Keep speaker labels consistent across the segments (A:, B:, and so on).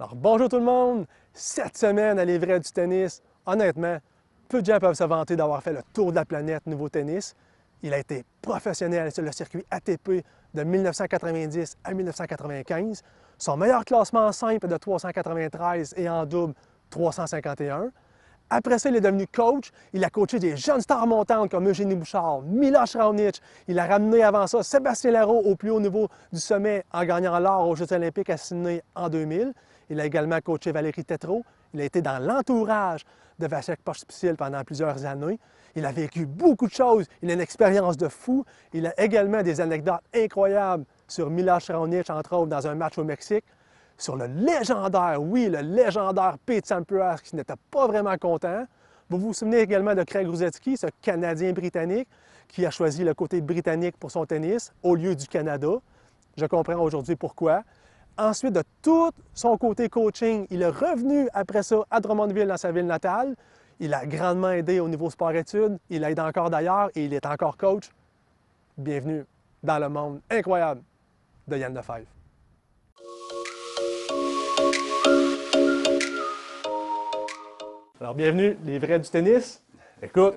A: Alors, bonjour tout le monde! Cette semaine, à l'Ivraie du tennis, honnêtement, peu de gens peuvent se vanter d'avoir fait le tour de la planète niveau tennis. Il a été professionnel sur le circuit ATP de 1990 à 1995. Son meilleur classement en simple est de 393 et en double 351. Après ça, il est devenu coach. Il a coaché des jeunes stars montantes comme Eugénie Bouchard, Miloš Raonic. Il a ramené avant ça Sébastien Larreau au plus haut niveau du sommet en gagnant l'or aux Jeux olympiques à Sydney en 2000. Il a également coaché Valérie Tétrault. Il a été dans l'entourage de Vasek Pospisil pendant plusieurs années. Il a vécu beaucoup de choses. Il a une expérience de fou. Il a également des anecdotes incroyables sur Miloš Raonic, entre autres, dans un match au Mexique. Sur le légendaire, oui, le légendaire Pete Sampras qui n'était pas vraiment content. Vous vous souvenez également de Craig Rusedski, ce Canadien-Britannique qui a choisi le côté britannique pour son tennis au lieu du Canada. Je comprends aujourd'hui pourquoi. Ensuite, de tout son côté coaching, il est revenu après ça à Drummondville, dans sa ville natale. Il a grandement aidé au niveau sport-études. Il aide encore d'ailleurs et il est encore coach. Bienvenue dans le monde incroyable de Yann Lefebvre. Alors, bienvenue, les vrais du tennis. Écoute,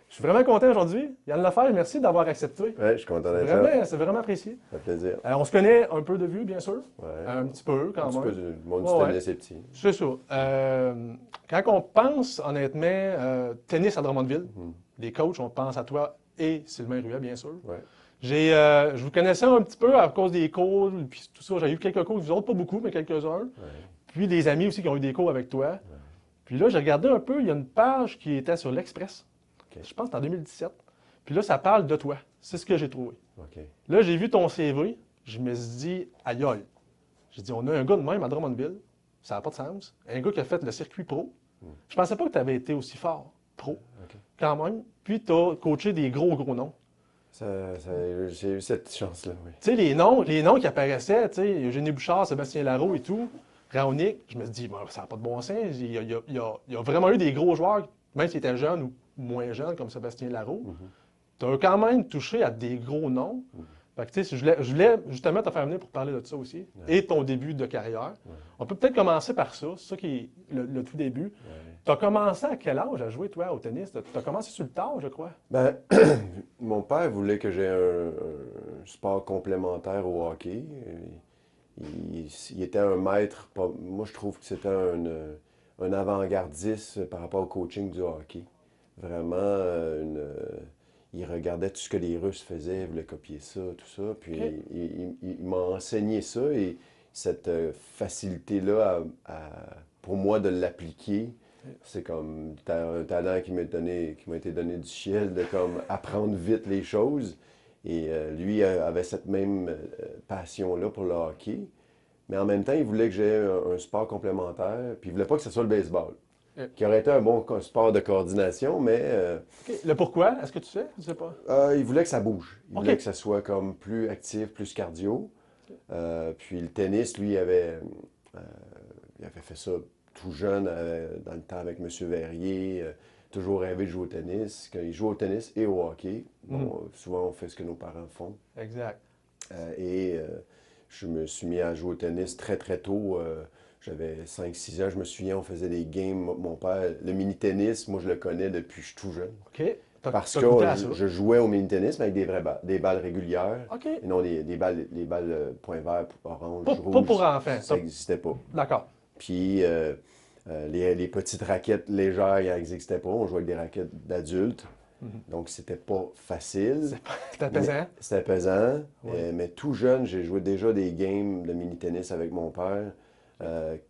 A: je suis vraiment content aujourd'hui. Yann Lefebvre, merci d'avoir accepté.
B: Oui, je suis content d'être là.
A: C'est vraiment apprécié.
B: Ça fait plaisir.
A: On se connaît un peu de vue, bien sûr.
B: Ouais.
A: Un petit peu, quand
B: Un petit
A: même.
B: peu du monde
A: Ouais,
B: du tennis est petit.
A: C'est ça. Quand on pense, honnêtement, tennis à Drummondville, les coachs, on pense à toi et Sylvain Ruet, bien sûr.
B: Ouais.
A: Je vous connaissais un petit peu à cause des cours, puis tout ça. J'ai eu quelques cours, vous autres, pas beaucoup, mais quelques-uns.
B: Ouais.
A: Puis des amis aussi qui ont eu des cours avec toi.
B: Ouais.
A: Puis là, j'ai regardé un peu, il y a une page qui était sur l'Express.
B: OK.
A: Je pense que c'est en 2017. Puis là, ça parle de toi. C'est ce que j'ai trouvé.
B: OK.
A: Là, j'ai vu ton CV. Je me suis dit, aïe aïe. J'ai dit, on a un gars de même à Drummondville. Ça n'a pas de sens. Un gars qui a fait le circuit pro. Je pensais pas que tu avais été aussi fort, pro,
B: OK.
A: quand même. Puis tu as coaché des gros noms.
B: J'ai eu cette chance-là, oui.
A: Tu sais, les noms qui apparaissaient, tu sais, Eugénie Bouchard, Sébastien Larreau et tout, Raonic, je me suis dit, ça n'a pas de bon sens. Il y a vraiment eu des gros joueurs, même s'ils étaient jeunes ou moins jeunes, comme Sébastien Larreau. Tu as quand même touché à des gros noms. Fait que, tu sais, je voulais justement te faire venir pour parler de ça aussi, et ton début de carrière. On peut peut-être commencer par ça, c'est ça qui est le tout début. Tu as commencé à quel âge à jouer, toi, au tennis? Tu as commencé sur le tard, je crois.
B: Ben, mon père voulait que j'aie un sport complémentaire au hockey. Il était un maître. Moi, je trouve que c'était un avant-gardiste par rapport au coaching du hockey. Vraiment, il regardait tout ce que les Russes faisaient, il voulait copier ça, tout ça. Puis
A: OK.
B: il m'a enseigné ça et cette facilité-là pour moi de l'appliquer, c'est comme un talent qui m'a été donné du ciel de comme apprendre vite les choses. Et lui avait cette même passion-là pour le hockey. Mais en même temps, il voulait que j'aie un sport complémentaire. Puis il voulait pas que ce soit le baseball, qui aurait été un bon sport de coordination, mais
A: OK. Le pourquoi, est-ce que tu sais? Je sais pas.
B: il voulait que ça bouge. Il
A: OK.
B: voulait que ça soit comme plus actif, plus cardio. Puis le tennis, lui, il avait fait ça tout jeune, dans le temps avec M. Verrier. Toujours rêvé de jouer au tennis. Quand il joue au tennis et au hockey, bon, souvent on fait ce que nos parents font.
A: Exact.
B: Je me suis mis à jouer au tennis très très tôt. J'avais 5-6 ans, je me souviens, on faisait des games. Mon père, le mini-tennis, moi je le connais depuis que je suis tout jeune.
A: OK.
B: Parce
A: T'as
B: que
A: goûté à ça.
B: je jouais au mini-tennis, mais avec des vraies balles, des balles régulières.
A: OK.
B: Et non les balles, point vert, orange,
A: Pas
B: rouge.
A: pour enfants.
B: Ça n'existait pas.
A: D'accord.
B: Puis les petites raquettes légères, il n'existait pas. On jouait avec des raquettes d'adultes. Donc, c'était pas facile.
A: C'était pesant.
B: C'était pesant.
A: Ouais.
B: Mais tout jeune, j'ai joué déjà des games de mini-tennis avec mon père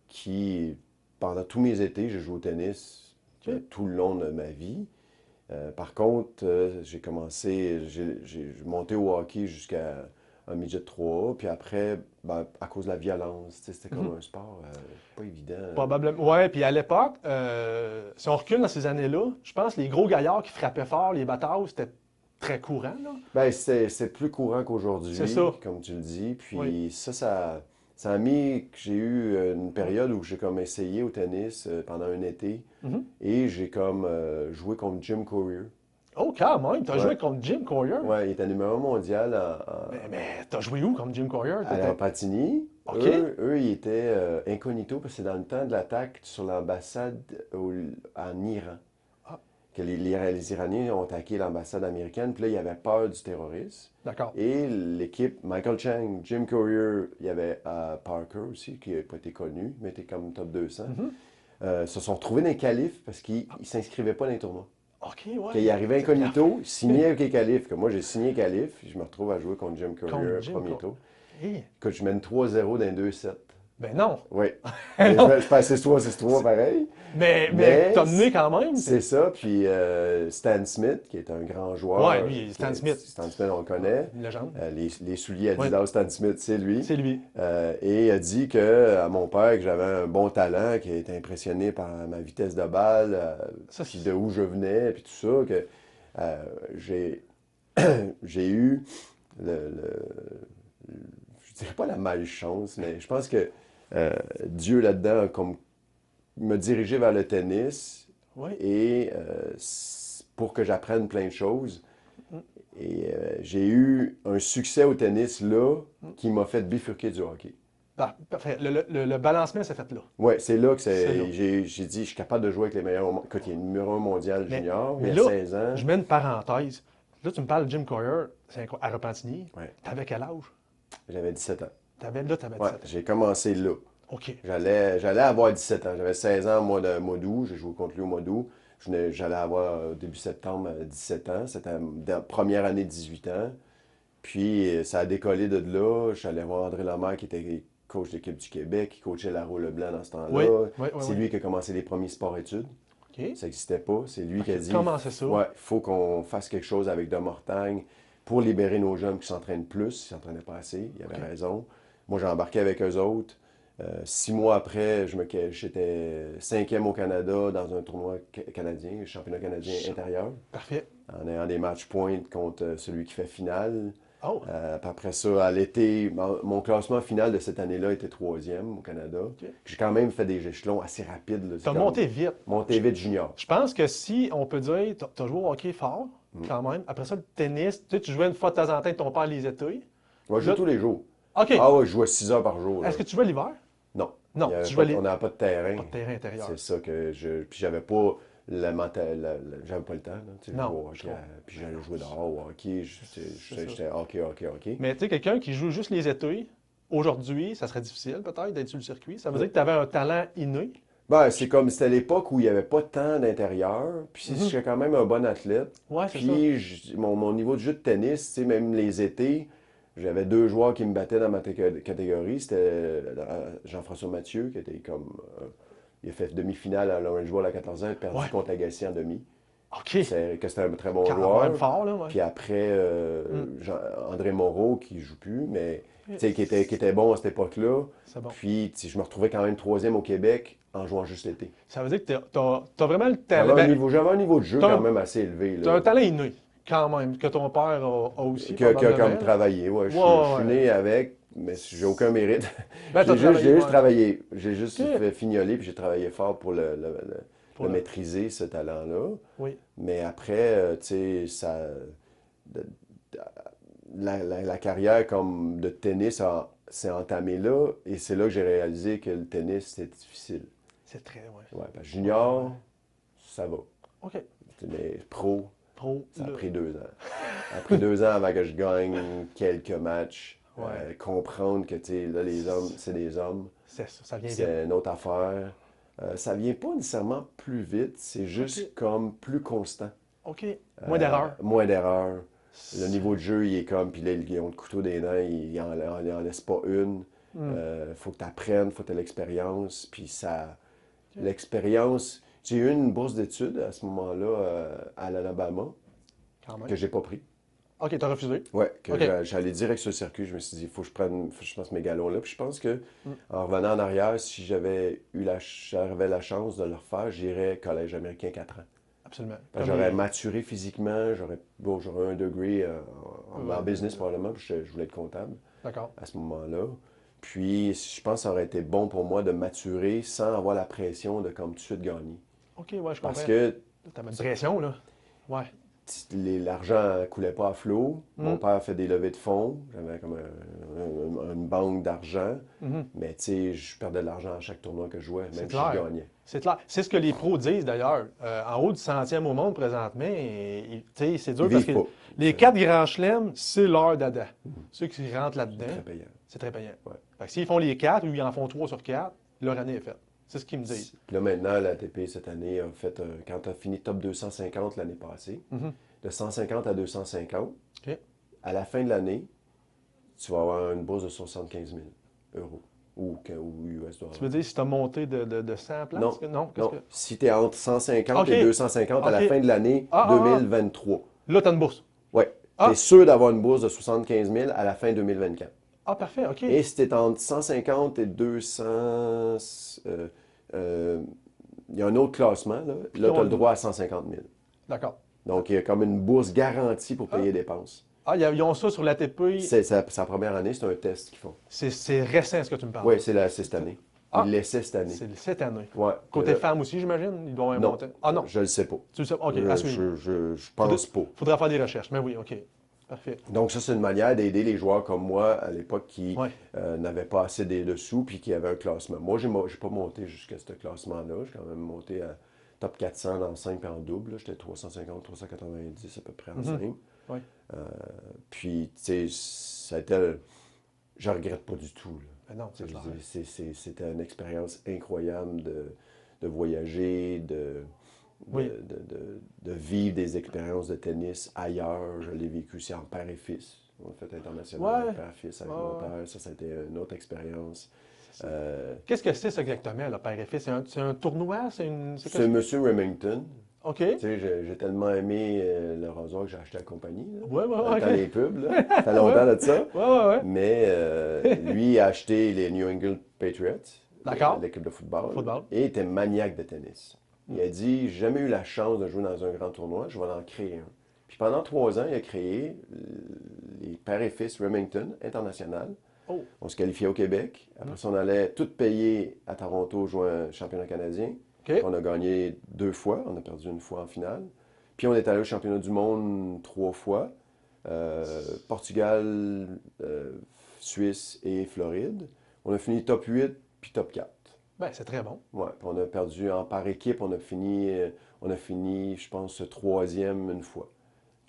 B: qui, pendant tous mes étés, j'ai joué au tennis tout le long de ma vie. Par contre, j'ai monté au hockey jusqu'à un midget 3. Puis après, ben, à cause de la violence, c'était comme un sport pas évident.
A: Probablement. Oui, puis à l'époque, si on recule dans ces années-là, je pense que les gros gaillards qui frappaient fort, les batailles, c'était très courant, là.
B: Ben, c'est plus courant qu'aujourd'hui,
A: C'est ça.
B: comme tu le dis. Puis
A: Oui.
B: ça a mis que j'ai eu une période où j'ai comme essayé au tennis pendant un été. Et j'ai comme joué contre Jim Courier.
A: Oh, quand même, t'as
B: Ouais.
A: joué contre Jim Courier.
B: Ouais, il était numéro 1 mondial
A: Mais t'as joué où contre Jim Courier?
B: à Patigny.
A: OK.
B: Eux, ils étaient incognito parce que c'est dans le temps de l'attaque sur l'ambassade en Iran.
A: Ah,
B: Que les Iraniens ont attaqué l'ambassade américaine, puis là, il y avait peur du terrorisme.
A: d'accord.
B: Et l'équipe, Michael Chang, Jim Courier, il y avait Parker aussi, qui n'a pas été connu, mais était comme top 200,
A: Mhm.
B: se sont retrouvés dans les qualifs parce qu'ils ne s'inscrivaient pas dans les tournois.
A: OK, ouais.
B: Qu'ils arrivaient
A: C'est bien
B: incognito, signaient avec les qualifs, que moi j'ai signé qualif, je me retrouve à jouer contre Jim
A: contre
B: Courier,
A: Jim.
B: premier tour.
A: Eh,
B: Que je mène 3-0 dans les 2 sets.
A: ben non.
B: Oui. Mais
A: Non.
B: je passe 6-3, 6-3 pareil.
A: Mais
B: Mais
A: t'as mené quand même.
B: c'est ça. Puis Stan Smith, qui est un grand joueur.
A: Ouais, lui, Stan Smith.
B: Stan Smith, on le connaît.
A: Une légende.
B: Les souliers Adidas
A: Ouais,
B: Stan Smith, c'est lui.
A: c'est lui.
B: Et il a dit que, à mon père que j'avais un bon talent, qu'il était impressionné par ma vitesse de balle,
A: Ça,
B: puis
A: c'est-
B: de où je venais, puis tout ça, que j'ai j'ai eu je dirais pas la malchance, mais je pense que Dieu là-dedans a comme me diriger vers le tennis
A: Oui.
B: et pour que j'apprenne plein de choses.
A: Mm.
B: Et j'ai eu un succès au tennis là qui m'a fait bifurquer du hockey.
A: Parfait. Le balancement s'est fait là.
B: Ouais, c'est là que
A: C'est là.
B: j'ai dit, je suis capable de jouer avec les meilleurs au monde. Écoute, il y a le numéro 1 mondial
A: Mais,
B: junior,
A: mais
B: il y a
A: là,
B: 16 ans.
A: je mets une parenthèse. Là, tu me parles de Jim Courier, à Repentigny.
B: Ouais,
A: T'avais quel âge?
B: j'avais 17 ans.
A: T'avais 17
B: Ouais,
A: ans.
B: j'ai commencé là.
A: OK.
B: J'allais avoir 17 ans. J'avais 16 ans au mois d'août. J'ai joué contre lui au mois d'août. J'allais avoir début septembre 17 ans. C'était la première année de 18 ans. Puis ça a décollé de là. J'allais voir André Lemaire qui était coach d'équipe du Québec, qui coachait Laro Leblanc dans ce
A: Oui,
B: temps-là.
A: oui, oui,
B: C'est
A: oui.
B: lui qui a commencé les premiers sports-études.
A: OK.
B: Ça n'existait pas. C'est lui qui a dit
A: Comment c'est ça?
B: ouais, il faut qu'on fasse quelque chose avec De Mortagne pour libérer nos jeunes qui s'entraînent plus. Ils ne s'entraînaient pas assez. Il avait
A: OK.
B: raison. Moi, j'ai embarqué avec eux autres. 6 mois après, j'étais 5e au Canada dans un tournoi canadien, championnat canadien intérieur,
A: Parfait.
B: en ayant des match points contre celui qui fait finale.
A: Oh,
B: Puis après ça, à l'été, mon classement final de cette année-là était 3e au Canada.
A: OK.
B: J'ai quand même fait des échelons assez rapides. Là. C'est
A: T'as
B: comme
A: monté vite.
B: monté vite junior.
A: Je pense que si on peut dire, t'as joué au hockey fort, quand même. Après ça, le tennis, tu sais, tu jouais une fois de temps en temps avec ton père les étés.
B: Moi, je joue
A: Là-
B: tous les jours.
A: OK.
B: Ah ouais, je jouais 6 heures par jour. Là.
A: Est-ce que tu jouais l'hiver?
B: Non.
A: Non,
B: Il y avait
A: tu
B: pas-
A: jouais
B: on n'avait pas de terrain.
A: pas de terrain intérieur.
B: C'est ça que je. Puis j'avais pas j'avais pas le temps. Là, tu sais,
A: Non,
B: jouer au hockey,
A: je comprends.
B: puis j'allais jouer dehors au hockey.
A: C'est ça.
B: J'étais hockey.
A: Mais tu sais, quelqu'un qui joue juste les étés, aujourd'hui, ça serait difficile peut-être d'être sur le circuit. Ça veut dire que tu avais un talent inné.
B: Ben, c'est comme c'était l'époque où il n'y avait pas tant d'intérieur. Puis j'étais quand même un bon athlète.
A: Ouais, c'est ça.
B: Puis mon niveau de jeu de tennis, tu sais, même les étés, j'avais 2 joueurs qui me battaient dans ma catégorie. C'était Jean-François Mathieu, qui était comme. Il a fait demi-finale à l'Orange Bowl à 14 ans, il a perdu
A: Ouais.
B: contre Agassi en demi.
A: OK.
B: C'était un très bon
A: Quand
B: joueur.
A: même fort, là, ouais.
B: Puis après, André Moreau, qui joue plus, mais tu sais,
A: Yes.
B: qui était bon à cette époque-là.
A: C'est bon.
B: Puis tu sais, je me retrouvais quand même 3e au Québec en jouant juste l'été.
A: Ça veut dire que t'as vraiment le talent.
B: J'avais un niveau de jeu
A: t'as un-
B: quand même assez élevé.
A: T'as
B: Là,
A: un talent inné, quand même, que ton père a aussi.
B: que
A: probablement.
B: comme travaillé. Ouais, je
A: Ouais,
B: suis
A: ouais.
B: né avec, mais j'ai aucun mérite.
A: Ben, t'as travaillé,
B: J'ai juste
A: ouais.
B: travaillé. J'ai juste
A: Ok.
B: fait fignoler, puis j'ai travaillé fort pour
A: Pour
B: le
A: le-
B: maîtriser, ce talent-là.
A: Oui.
B: Mais après, tu sais, de- de- la carrière comme de tennis s'est entamée là, et c'est là que j'ai réalisé que le tennis, c'était difficile.
A: C'est très, ouais.
B: Ouais, parce que junior, ça va.
A: OK.
B: Mais pro,
A: Pro,
B: ça a
A: là.
B: pris 2 ans. Ça a pris 2 ans avant que je gagne quelques matchs.
A: Ouais.
B: Comprendre que, tu sais, là, les hommes, c'est des hommes.
A: C'est ça, ça vient vite.
B: C'est une autre affaire. Ça vient pas nécessairement plus vite, c'est juste
A: Ok.
B: comme plus constant.
A: OK. Moins d'erreurs.
B: Moins d'erreurs. Le niveau de jeu, il est comme, puis là, ils ont le couteau des dents, il en laisse pas une. Faut que tu apprennes, faut que tu aies l'expérience. Puis ça, l'expérience, j'ai eu une bourse d'études à ce moment-là à l'Alabama
A: Quand même.
B: que j'ai pas pris.
A: OK, t'as refusé.
B: Ouais, que
A: Ok.
B: j'allais direct sur le circuit. Je me suis dit, il faut que je fasse mes galons-là. Puis je pense que en revenant en arrière, si j'avais la chance de le refaire, j'irais collège américain 4 ans.
A: Absolument.
B: Parce que
A: Comme
B: j'aurais
A: les-
B: maturé physiquement, j'aurais un degré en business probablement, puis je voulais être comptable
A: D'accord.
B: à ce moment-là. Puis je pense que ça aurait été bon pour moi de maturer sans avoir la pression de comme tout de suite gagner.
A: OK, ouais, je comprends.
B: Parce que
A: T'as ma pression, là. Ouais.
B: l'argent ne coulait pas à flot. Mon père fait des levées de fonds. J'avais comme une banque d'argent. Mais tu sais, je perdais de l'argent à chaque tournoi que je jouais, même si je gagnais.
A: C'est clair. C'est ce que les pros disent d'ailleurs. En haut du 100e au monde présentement, c'est dur
B: Ils
A: parce
B: vivent
A: que
B: pas.
A: les 4 grands chelems, c'est leur dada. Ceux qui rentrent là-dedans,
B: Très payant.
A: c'est très payant.
B: Ouais.
A: Fait que s'ils font les 4 ou ils en font 3 sur 4, leur année est faite. C'est ce qu'ils me disent.
B: Puis là, maintenant, l'ATP, cette année, a fait, quand tu as fini top 250 l'année passée, de 150 à 250,
A: OK.
B: à la fin de l'année, tu vas avoir une bourse de 75 000 euros ou US dollars.
A: Tu veux dire si tu as monté de 100 places?
B: Non,
A: Non.
B: non. Si tu es entre 150
A: OK.
B: et 250 à la
A: OK.
B: fin de l'année
A: Ah.
B: 2023,
A: Là, tu as une bourse.
B: ouais, tu es sûr d'avoir une bourse de 75 000 à la fin 2024.
A: Ah, parfait, OK.
B: Et si tu es entre 150 et 200, il y a un autre classement, là tu as le droit à 150 000.
A: D'accord.
B: Donc, il y a comme une bourse garantie pour payer les dépenses.
A: Ah, ils ont ça sur l'ATP.
B: C'est sa première année, c'est un test qu'ils font.
A: C'est récent ce que tu me parles.
B: Oui, c'est cette année.
A: Ah.
B: Ils l'essaient cette année.
A: C'est cette année.
B: Ouais.
A: Côté femme aussi, j'imagine? Ils doivent
B: Non.
A: monter. Ah non.
B: Je le sais pas.
A: Tu le sais? OK, à suivre.
B: Je pense pas.
A: Faudra faire des recherches. Mais oui, OK. Parfait.
B: Donc, ça, c'est une manière d'aider les joueurs comme moi à l'époque qui
A: Ouais.
B: n'avaient pas assez de dessous puis qui avaient un classement. Moi, j'ai pas monté jusqu'à ce classement-là. J'ai quand même monté à top 400 en simple et en double. J'étais 350, 390 à peu près en simple.
A: Oui.
B: Puis, tu sais, ça a été. Je regrette pas du tout, là.
A: Ben non, c'est clair.
B: C'était une expérience incroyable de voyager, de vivre des expériences de tennis ailleurs. Je l'ai vécu aussi en père et fils. On a fait international,
A: Ouais.
B: père et fils avec mon père. Ça a été une autre expérience.
A: Qu'est-ce que c'est ça exactement, le père et fils? C'est un tournoi?
B: C'est Monsieur Remington.
A: OK.
B: Tu sais, j'ai tellement aimé le rasoir que j'ai acheté à la compagnie. Là.
A: Ouais,
B: Dans
A: OK.
B: les pubs, là. Ça fait longtemps de ça.
A: Ouais.
B: Mais lui a acheté les New England Patriots,
A: D'accord.
B: l'équipe de football,
A: Football.
B: et était maniaque de tennis. Il a dit, j'ai jamais eu la chance de jouer dans un grand tournoi, je vais en créer un. Puis pendant 3 ans, il a créé les pères et fils Remington International.
A: Oh.
B: On se qualifiait au Québec. Après ça, on allait tout payer à Toronto jouer un championnat canadien.
A: OK.
B: On a gagné 2 fois, on a perdu 1 fois en finale. Puis on est allé au championnat du monde 3 fois. Portugal, Suisse et Floride. On a fini top 8 puis top 4.
A: Ben, c'est très bon.
B: Ouais, puis on a perdu par équipe, on a fini, je pense, 3e une fois.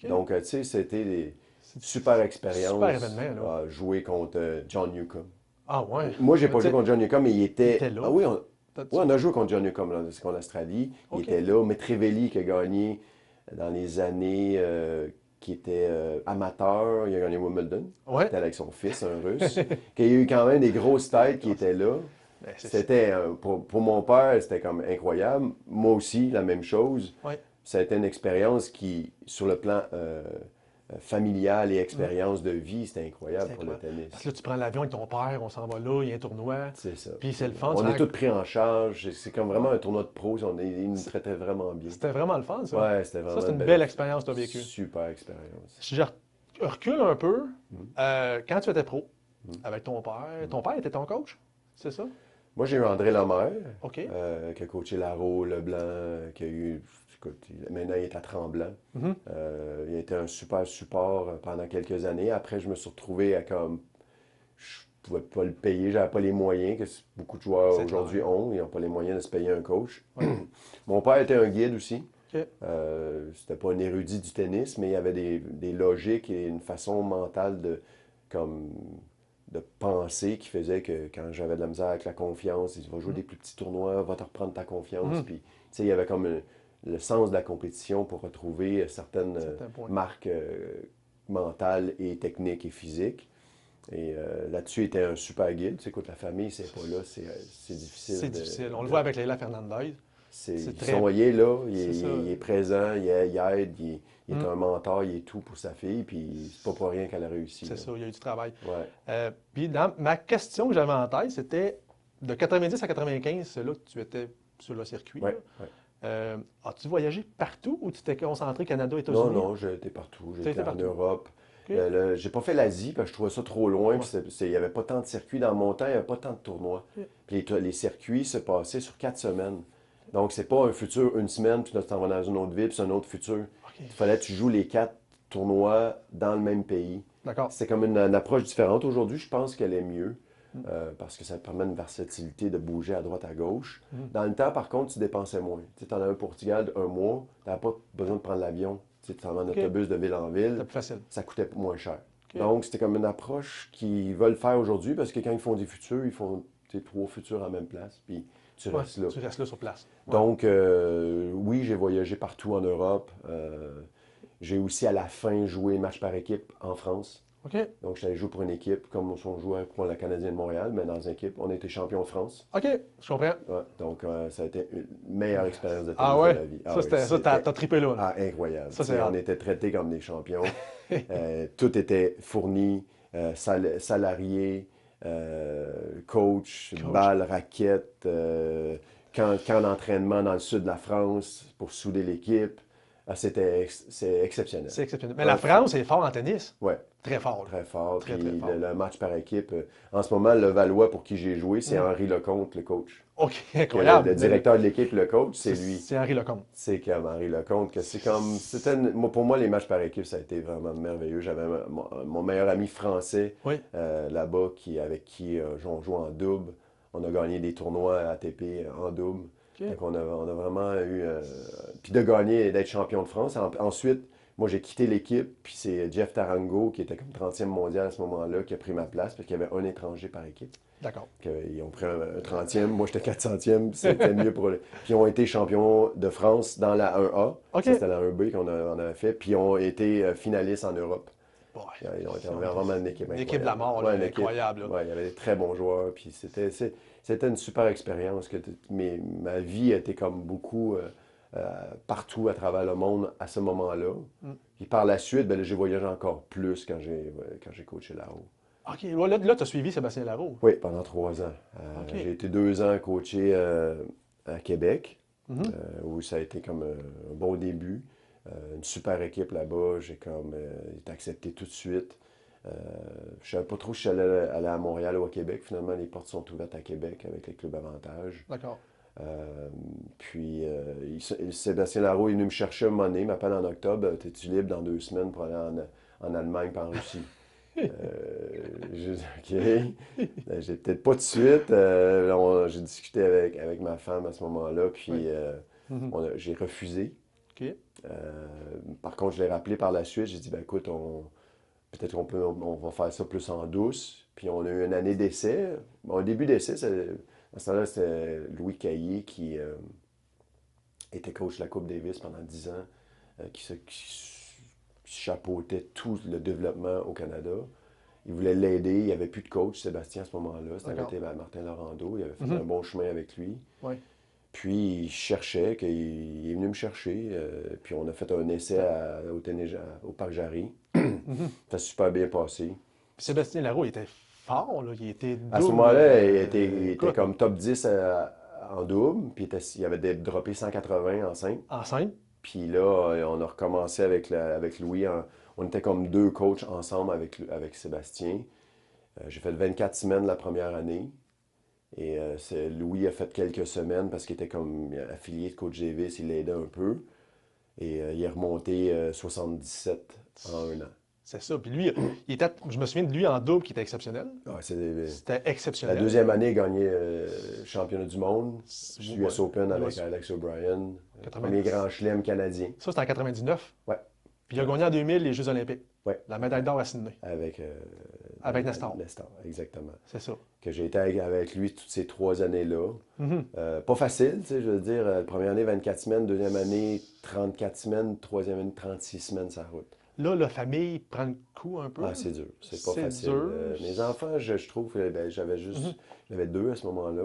A: OK.
B: Donc, tu sais, c'était des super expériences.
A: Super événement, là.
B: Jouer contre John Newcombe.
A: Ah ouais.
B: Moi, j'ai pas
A: Tu sais,
B: joué contre John Newcombe, mais il était.
A: était là.
B: Ah oui,
A: T'as-tu-
B: on a joué contre John Newcombe là, c'est contre l'Australie.
A: OK.
B: Il était là. Metrivelli qui a gagné dans les années qui était amateur. Il a gagné Wimbledon. Il
A: Ouais.
B: était avec son fils, un Russe. Il y a eu quand même des grosses têtes qui étaient là.
A: Ben, c'est-
B: C'était, pour mon père, c'était comme incroyable. Moi aussi, la même chose.
A: Ouais.
B: Ça a été une expérience qui, sur le plan familial et expérience de vie, c'était incroyable
A: C'est
B: pour le
A: incroyable.
B: tennis.
A: Parce que là, tu prends l'avion avec ton père, on s'en va là, il y a un tournoi.
B: C'est ça.
A: Puis c'est le fun.
B: On
A: ça
B: est
A: a-
B: tous pris en charge. C'est comme vraiment un tournoi de pros. Ils nous traitaient vraiment bien.
A: C'était vraiment le fun, ça.
B: Ouais, c'était vraiment
A: Ça, c'est une belle expérience que tu as vécue.
B: Super expérience.
A: Si je recule un peu, quand tu étais pro, avec ton père était ton coach, c'est ça?
B: Moi, j'ai eu André Lemaire,
A: OK.
B: qui a coaché Laro, Leblanc, qui a eu. Écoute, maintenant, il est à Tremblant. Il a été un super support pendant quelques années. Après, je me suis retrouvé à comme. Je pouvais pas le payer, j'avais pas les moyens que beaucoup de joueurs
A: C'est
B: aujourd'hui
A: clair.
B: ont. Ils n'ont pas les moyens de se payer un coach. Mon père était un guide aussi.
A: OK.
B: C'était pas un érudit du tennis, mais il y avait des logiques et une façon mentale de penser qui faisait que quand j'avais de la misère avec la confiance, il va jouer des plus petits tournois, va te reprendre ta confiance. Puis, tu sais, il y avait comme le sens de la compétition pour retrouver certaines
A: Certains points.
B: marques mentales et techniques et physiques. Et là-dessus, il était un super guide. Tu sais, écoute, la famille, c'est pas là, c'est difficile.
A: C'est difficile. On le voit avec Leila Fernandez.
B: Il
A: très-
B: est là,
A: C'est ça.
B: il est présent, il aide, il est un mentor, il est tout pour sa fille, puis c'est pas pour rien qu'elle a réussi.
A: C'est
B: là.
A: ça, il y a eu du travail.
B: Ouais.
A: Puis ma question que j'avais en tête, c'était de 90 à 95, c'est là que tu étais sur le circuit.
B: Ouais,
A: là.
B: ouais.
A: As-tu voyagé partout ou tu t'es concentré Canada, États-Unis?
B: Non, non, j'ai été partout. J'ai
A: T'as
B: été
A: été
B: en
A: partout.
B: Europe.
A: OK.
B: J'ai pas fait l'Asie parce que je trouvais ça trop loin.
A: Ouais.
B: Puis il n'y avait pas tant de circuits. Dans mon temps, il n'y avait pas tant de tournois.
A: OK.
B: Puis les circuits se passaient sur 4 semaines. Donc, c'est pas un futur, une semaine, puis là, tu t'en vas dans une autre ville, puis c'est un autre futur. Il fallait que tu joues les 4 tournois dans le même pays.
A: D'accord.
B: C'est comme une approche différente. Aujourd'hui, je pense qu'elle est mieux
A: Mm.
B: parce que ça te permet une versatilité de bouger à droite, à gauche.
A: Mm.
B: Dans le temps, par contre, tu dépensais moins. Tu en avais un Portugal un mois, tu n'avais pas besoin de prendre l'avion. Tu t'en vas en
A: OK.
B: autobus de ville en ville,
A: C'était plus facile.
B: ça coûtait moins cher.
A: OK.
B: Donc, c'était comme une approche qu'ils veulent faire aujourd'hui parce que quand ils font des futurs, ils font 3 futurs à la même place, puis tu
A: Ouais,
B: restes là.
A: tu restes là sur place. Ouais.
B: Donc, oui, j'ai voyagé partout en Europe. J'ai aussi à la fin joué match par équipe en France.
A: OK.
B: Donc, j'allais jouer pour une équipe, comme on jouait pour la Canadienne de Montréal, mais dans une équipe, on était champion de France.
A: OK, je comprends.
B: Ouais, donc, ça a été une meilleure expérience de tennis
A: Ah
B: de
A: ouais?
B: la vie.
A: Ça, t'as trippé là.
B: Ah, incroyable.
A: Ça, c'est
B: On
A: hâte.
B: était traités comme des champions. Tout était fourni, salariés, coach, balles, raquettes, camp d'entraînement dans le sud de la France pour souder l'équipe. Ah, c'est exceptionnel.
A: C'est exceptionnel. Mais la France est fort en tennis.
B: Ouais.
A: Très fort.
B: Très fort.
A: Très,
B: Puis
A: très fort.
B: le match par équipe, en ce moment, le Valois pour qui j'ai joué, c'est Henri Lecomte, le coach.
A: OK,
B: Que
A: incroyable.
B: le directeur de l'équipe, le coach, c'est lui.
A: C'est Henri Lecomte.
B: C'est comme Henri Lecomte, que c'est comme. Pour moi, les matchs par équipe, ça a été vraiment merveilleux. J'avais mon meilleur ami français
A: Oui.
B: là-bas avec qui on joue en double. On a gagné des tournois ATP en double.
A: OK.
B: Donc on a vraiment eu. Puis de gagner et d'être champion de France. Ensuite, moi, j'ai quitté l'équipe, puis c'est Jeff Tarango, qui était comme 30e mondial à ce moment-là, qui a pris ma place, parce qu'il y avait un étranger par équipe.
A: D'accord.
B: Ils ont pris un 30e, moi j'étais 400e, c'était mieux pour eux. Puis ils ont été champions de France dans la 1A,
A: OK.
B: ça c'était la 1B qu'on avait fait, puis ils ont été finalistes en Europe.
A: Bon,
B: Ils ont été vraiment une équipe incroyable.
A: Une équipe de la mort,
B: Ouais,
A: là,
B: une équipe.
A: incroyable. Là.
B: Ouais, il y avait des très bons joueurs, puis c'était une super expérience. Ma vie était comme beaucoup partout à travers le monde à ce moment-là.
A: Mm.
B: Puis par la suite, ben, là, j'ai voyagé encore plus quand j'ai coaché là-haut.
A: OK, là tu as suivi Sébastien Larreau.
B: Oui, pendant 3 ans.
A: OK.
B: J'ai été 2 ans coaché à Québec,
A: Mhm.
B: où ça a été comme un bon début. Une super équipe là-bas. J'ai comme été accepté tout de suite. Je ne savais pas trop si j'allais aller à Montréal ou à Québec. Finalement, les portes sont ouvertes à Québec avec les clubs Avantage.
A: D'accord.
B: Puis Sébastien Larreau est venu me chercher un moment donné, il m'appelle en octobre, t'es-tu libre dans 2 semaines pour aller en Allemagne et en Russie? J'ai dit, OK. J'ai peut-être pas tout de suite. J'ai discuté avec ma femme à ce moment-là, puis
A: Oui. Mhm.
B: j'ai refusé.
A: OK.
B: Par contre, je l'ai rappelé par la suite. J'ai dit, ben écoute, peut-être on va faire ça plus en douce. Puis on a eu une année d'essai. Bon, au début d'essai, à ce temps-là, c'était Louis Caillé qui était coach de la Coupe Davis pendant 10 ans, qui chapeautait tout le développement au Canada. Il voulait l'aider. Il n'y avait plus de coach, Sébastien, à ce moment-là. C'était arrêté par Martin Laurando. Il avait fait un bon chemin avec lui.
A: Oui.
B: Puis il cherchait, il est venu me chercher. Puis on a fait un essai au Parc Jarry. Ça s'est super bien passé.
A: Puis Sébastien Larreau, il était fort, là. Il était
B: À ce
A: double,
B: moment-là, il était
A: écoute,
B: comme top 10 en double. Puis il avait droppé 180 en simple.
A: en scène.
B: Puis là, on a recommencé avec Louis. On était comme 2 coachs ensemble avec Sébastien. J'ai fait 24 semaines la première année. Et Louis a fait quelques semaines parce qu'il était comme affilié de Coach Davis, il l'aidait un peu. Et il est remonté 77 en 1 an.
A: C'est ça. Puis lui, je me souviens de lui en double qui était exceptionnel.
B: Ah,
A: C'était
B: la
A: exceptionnel.
B: deuxième année, il a gagné championnat du monde, US Open avec
A: US.
B: Alex O'Brien,
A: 90.
B: premier grand chelem canadien.
A: Ça, c'était en 99.
B: Ouais.
A: Puis il a gagné en 2000 les Jeux Olympiques.
B: Ouais.
A: La médaille d'or à Sydney.
B: Avec
A: Nestor.
B: Nestor, exactement.
A: C'est ça.
B: Que j'ai été avec lui toutes ces 3 années-là.
A: Mhm.
B: Pas facile, tu sais, je veux dire. Première année, 24 semaines. Deuxième année, 34 semaines. Troisième année, 36 semaines sur la route.
A: Là, la famille prend le coup un peu.
B: Ah, c'est dur. C'est pas
A: C'est
B: facile.
A: dur.
B: Mes enfants, je trouve, ben, j'avais 2 à ce moment-là.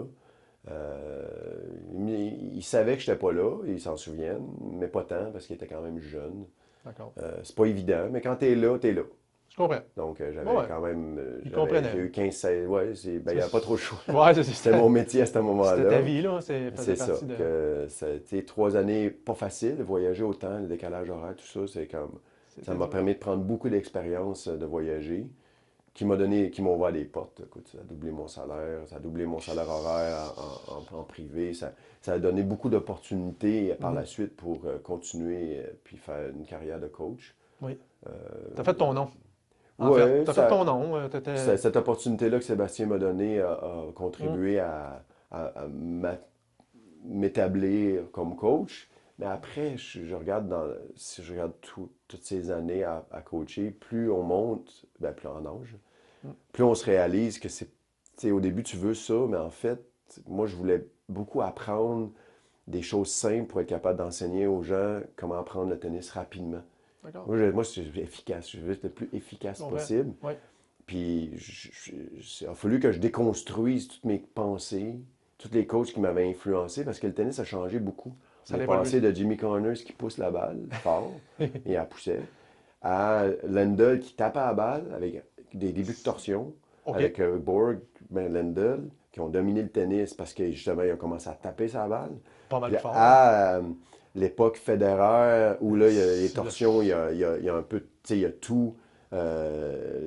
B: Ils savaient que je n'étais pas là, ils s'en souviennent, mais pas tant parce qu'ils étaient quand même jeunes.
A: D'accord.
B: C'est pas évident, mais quand t'es là, t'es là.
A: Je comprends.
B: Donc, j'avais
A: Ouais.
B: quand même.
A: Ils comprenaient.
B: J'ai eu 15-16. Ouais, il n'y avait pas trop de choix.
A: Ouais, c'est
B: C'était mon métier à ce moment-là.
A: C'était ta vie, là. Faisait
B: C'est ça.
A: partie de...
B: Ça a été 3 années pas faciles, voyager autant, le décalage horaire, tout ça, c'est comme. Ça m'a permis de prendre beaucoup d'expérience de voyager. qui m'ont ouvert des portes. Écoute, ça a doublé mon salaire, ça a doublé mon salaire horaire en privé. Ça a donné beaucoup d'opportunités par la suite pour continuer puis faire une carrière de coach.
A: Oui.
B: Euh,
A: Tu as fait ton nom. En
B: ouais,
A: fait, tu as fait ton nom.
B: cette opportunité-là que Sébastien m'a donnée a contribué à m'établir comme coach. Mais après, je regarde si je regarde toutes ces années à coacher, plus on monte, ben plus en âge, plus on se réalise que c'est, tu sais, au début tu veux ça, mais en fait, moi je voulais beaucoup apprendre des choses simples pour être capable d'enseigner aux gens comment apprendre le tennis rapidement.
A: D'accord.
B: Moi je suis efficace, je veux être le plus efficace possible.
A: Oui.
B: Puis il a fallu que je déconstruise toutes mes pensées, tous les coachs qui m'avaient influencé, parce que le tennis a changé beaucoup.
A: Ça
B: On est
A: a
B: passé de Jimmy Connors qui pousse la balle fort et elle poussait, à Lendl qui tapait la balle avec des débuts de torsion,
A: OK.
B: avec Borg, Lendl, qui ont dominé le tennis parce que justement, ils ont commencé à taper sa balle.
A: Pas mal
B: Puis
A: fort.
B: à l'époque Federer, où là, il y a les torsions, il y a un peu, tu sais, il y a tout.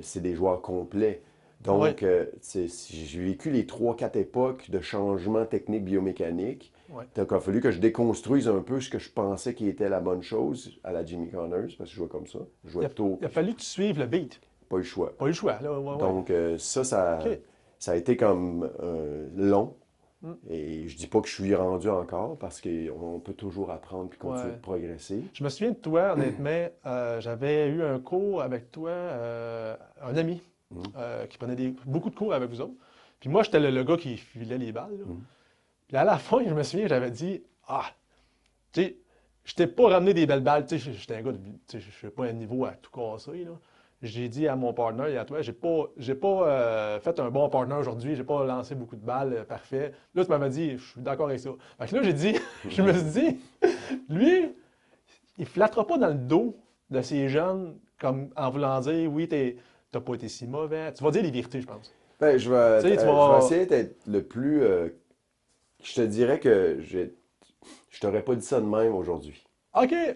B: C'est des joueurs complets. Donc, j'ai vécu les 3-4 époques de changement technique biomécanique.
A: Ouais.
B: Donc, il a fallu que je déconstruise un peu ce que je pensais qui était la bonne chose à la Jimmy Connors, parce que je jouais comme ça. Je jouais tôt.
A: Il a fallu que tu suives le beat.
B: Pas eu le choix.
A: Pas eu le choix. Là. Ouais.
B: Donc, ça a été comme long. Et je dis pas que je suis rendu encore, parce qu'on peut toujours apprendre et continuer de progresser.
A: Je me souviens de toi, honnêtement, j'avais eu un cours avec toi, un ami qui prenait beaucoup de cours avec vous autres. Puis moi, j'étais le gars qui filait les balles. Puis à la fin, je me souviens, j'avais dit, tu sais, je t'ai pas ramené des belles balles. Tu sais, j'étais un gars, tu sais, je suis pas à un niveau à tout casser, là. J'ai dit à mon partner et à toi, j'ai pas fait un bon partner aujourd'hui, j'ai pas lancé beaucoup de balles, parfait. Là, tu m'avais dit, je suis d'accord avec ça. Fait que là, j'ai dit, je me suis dit, lui, il flattera pas dans le dos de ces jeunes comme en voulant dire, oui, t'as pas été si mauvais. Tu vas dire les vérités, je pense.
B: Ben, je vais essayer d'être le plus... je te dirais que je t'aurais pas dit ça de même aujourd'hui.
A: OK. Mais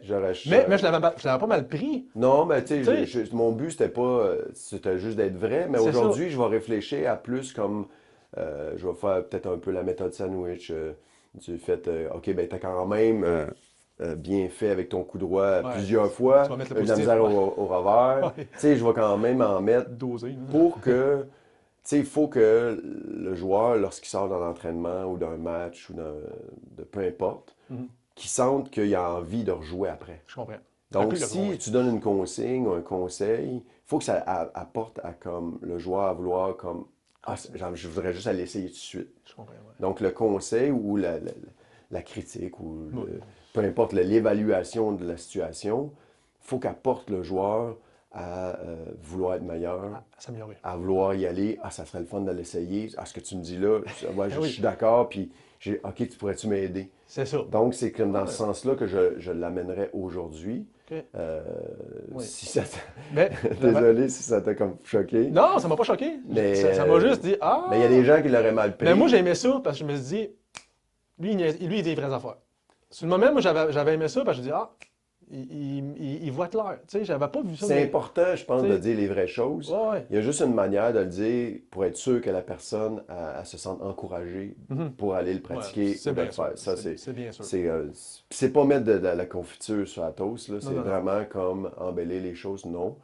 A: je l'avais pas mal pris.
B: Non, mais tu sais, mon but, c'était juste d'être vrai. Mais aujourd'hui, je vais réfléchir à plus comme, je vais faire peut-être un peu la méthode sandwich, du fait, OK, ben t'as quand même bien fait avec ton coup droit plusieurs fois,
A: tu vas mettre le
B: de la misère au revers. Tu sais, je vais quand même en mettre pour que, tu sais, il faut que le joueur, lorsqu'il sort dans l'entraînement ou d'un match ou de peu importe, qui sentent qu'il a envie de rejouer après.
A: Je comprends.
B: Donc, si tu donnes une consigne ou un conseil, il faut que ça apporte à comme le joueur à vouloir comme je voudrais juste aller essayer tout de suite.
A: Je comprends, ouais.
B: Donc, le conseil ou la critique ou peu importe l'évaluation de la situation, il faut qu'apporte le joueur à vouloir être meilleur,
A: s'améliorer,
B: à vouloir y aller. Ça serait le fun de l'essayer. Ce que tu me dis là, je suis d'accord, puis OK, tu pourrais-tu m'aider?
A: C'est ça.
B: Donc, c'est comme dans ce sens-là que je l'amènerais aujourd'hui.
A: Okay.
B: Si ça désolé si ça t'a comme choqué.
A: Non, ça m'a pas choqué.
B: Mais,
A: ça m'a juste dit,
B: mais il y a des gens qui l'auraient mal pris.
A: Mais moi, j'aimais ça parce que je me suis dit, lui, il dit des vraies affaires. Sur le moment, moi, j'avais aimé ça parce que je me dis, il voit clair. Tu sais, j'avais pas vu ça.
B: C'est important, je pense, de dire les vraies choses.
A: Ouais.
B: Il y a juste une manière de le dire pour être sûr que la personne elle se sente encouragée pour aller le pratiquer ou le faire. Ça,
A: c'est bien sûr.
B: C'est pas mettre de la confiture sur la toast, là. C'est vraiment comme embellir les choses, non.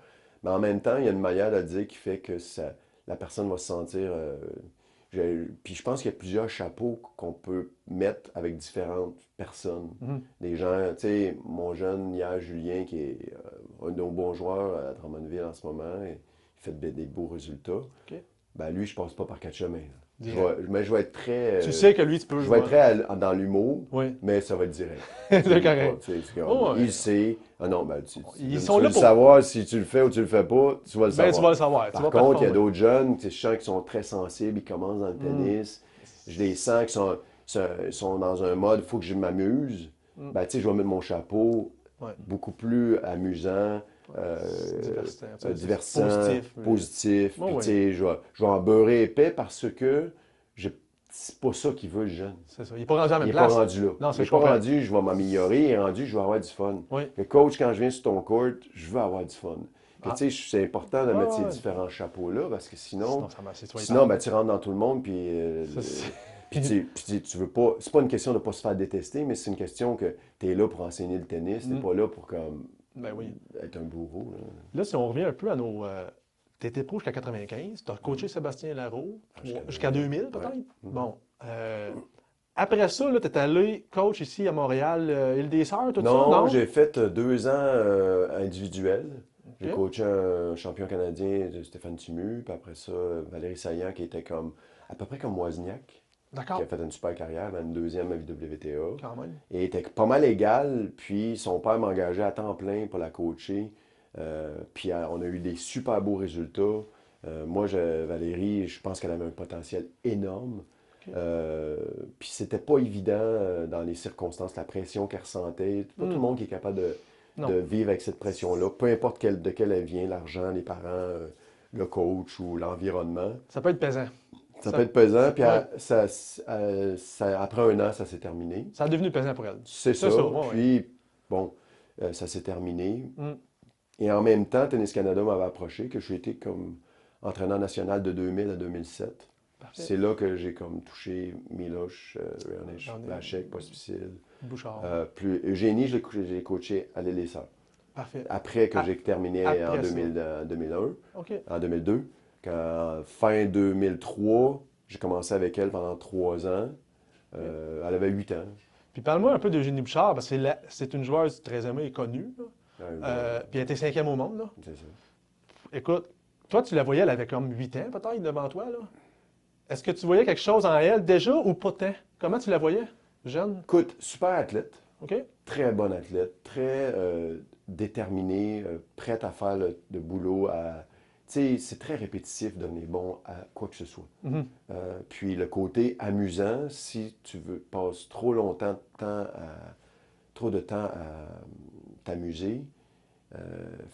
B: Mais en même temps, il y a une manière de le dire qui fait que la personne va se sentir... Puis je pense qu'il y a plusieurs chapeaux qu'on peut mettre avec différentes personnes. Des gens, tu sais, mon jeune hier, Julien, qui est un de nos bons joueurs à Drummondville en ce moment, il fait des beaux résultats. Ben lui, je passe pas par quatre chemins. Mais je vais être très...
A: tu sais que lui, tu peux...
B: Je vais être très dans l'humour, mais ça va être direct.
A: C'est correct.
B: Il sait... Ah non, ben
A: ils sont là
B: le savoir si tu le fais ou tu le fais pas, tu vas le savoir.
A: Tu vas le savoir.
B: Par contre, il y a d'autres jeunes, je sens qui sont très sensibles, ils commencent dans le tennis. Je les sens qui sont dans un mode, il faut que je m'amuse. Ben tu sais, je vais mettre mon chapeau beaucoup plus amusant. Divertissant, positif. Puis, tu sais, je vais en beurrer épais parce que c'est pas ça qu'il veut, le jeune.
A: C'est ça. Il n'est pas rendu à la même
B: place. Il n'est pas rendu là.
A: Non,
B: il n'est pas rendu, je vais m'améliorer. Il est rendu, je vais avoir du fun. Le coach, quand je viens sur ton court, je veux avoir du fun. Puis, tu sais, c'est important de
A: Ouais,
B: mettre ces
A: ouais.
B: différents chapeaux-là parce que
A: Sinon, ça marche. C'est toi et
B: sinon, ben,
A: tendre.
B: tu rentres dans tout le monde, puis,
A: Ça, c'est-
B: tu veux pas. C'est pas une question de pas se faire détester, mais c'est une question que tu es là pour enseigner le tennis, t'es
A: Mm.
B: pas là pour comme
A: Ben oui.
B: être un bourreau. Là.
A: Là, si on revient un peu à nos. T'étais pro jusqu'à 95, t'as coaché Sébastien Larreau jusqu'à 2000
B: Ouais.
A: peut-être?
B: Mhm.
A: Bon. Après ça, là, t'es allé coach ici à Montréal, Île des Sœurs, tout ça,
B: Non,
A: non?
B: j'ai fait 2 ans individuels. J'ai
A: OK.
B: coaché un champion canadien, Stéphane Timu, puis après ça, Valérie Saillant, qui était comme à peu près comme Wozniak, qui
A: D'accord.
B: a fait une super carrière, une deuxième à WTA.
A: Quand même.
B: Et était pas mal égal, puis son père m'engageait à temps plein pour la coacher. Puis on a eu des super beaux résultats. Valérie, je pense qu'elle avait un potentiel énorme.
A: OK.
B: Puis c'était pas évident dans les circonstances, la pression qu'elle ressentait. Pas tout le
A: Hmm.
B: monde qui est capable de
A: Non.
B: vivre avec cette pression-là, peu importe de quelle elle vient, l'argent, les parents, le coach ou l'environnement.
A: Ça peut être pesant.
B: Ça peut être pesant, puis
A: Ouais.
B: après 1 an, ça s'est terminé.
A: Ça a devenu pesant pour elle.
B: C'est
A: C'est
B: ça.
A: ça, ouais, ouais.
B: Puis, bon, ça s'est terminé.
A: Hmm.
B: Et en même temps, Tennis Canada m'avait approché, que j'ai été comme entraîneur national de 2000 à 2007.
A: Parfait.
B: C'est là que j'ai comme touché Miloš, Raonic,
A: J'en ai-
B: Vachek, Pospisil.
A: Bouchard.
B: Plus Eugénie, j'ai coaché à l'île des Sœurs.
A: Parfait.
B: Après que
A: Ah,
B: j'ai terminé en
A: après ça.
B: 2001,
A: OK.
B: en 2002. Fin 2003, j'ai commencé avec elle pendant 3 ans. Elle avait 8 ans.
A: Puis parle-moi un peu d'Eugénie Bouchard, parce que c'est une joueuse très aimée et connue, là. Puis elle était 5e au monde, là.
B: C'est ça.
A: Écoute, toi, tu la voyais, elle avait comme 8 ans peut-être devant toi, là. Est-ce que tu voyais quelque chose en elle déjà ou pas tant? Comment tu la voyais, jeune?
B: Écoute, super athlète,
A: OK?
B: très bonne athlète, très déterminée, prête à faire le boulot. Tu sais, c'est très répétitif de devenir bon à quoi que ce soit.
A: Mhm.
B: Puis le côté amusant, si tu passes trop de temps à t'amuser,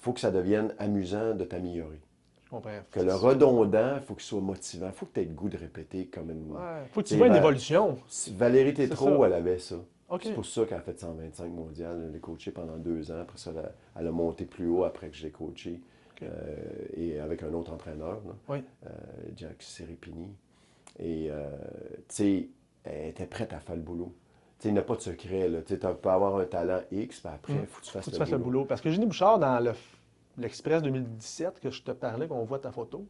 B: faut que ça devienne amusant de t'améliorer.
A: Je comprends.
B: Que le redondant, il faut qu'il soit motivant. Il faut que tu aies le goût de répéter comme une.
A: Ouais. Faut que tu
B: T'sais,
A: vois une évolution.
B: Valérie
A: C'est
B: Tétrault,
A: ça.
B: elle avait ça.
A: OK.
B: C'est pour ça qu'elle a fait 125 mondial. Elle l'a coaché pendant 2 ans. Après ça, elle a monté plus haut après que je l'ai coaché.
A: OK.
B: Et avec un autre entraîneur, là,
A: Oui.
B: Jack Seripini. Et, tu sais, elle était prête à faire le boulot. Tu sais, il n'y a pas de secret, là. Tu sais, peux avoir un talent X, puis après, il faut que tu fasses
A: Faut que tu fasses le boulot. Parce que Eugénie Bouchard, dans l'Express 2017, que je te parlais, qu'on voit ta photo,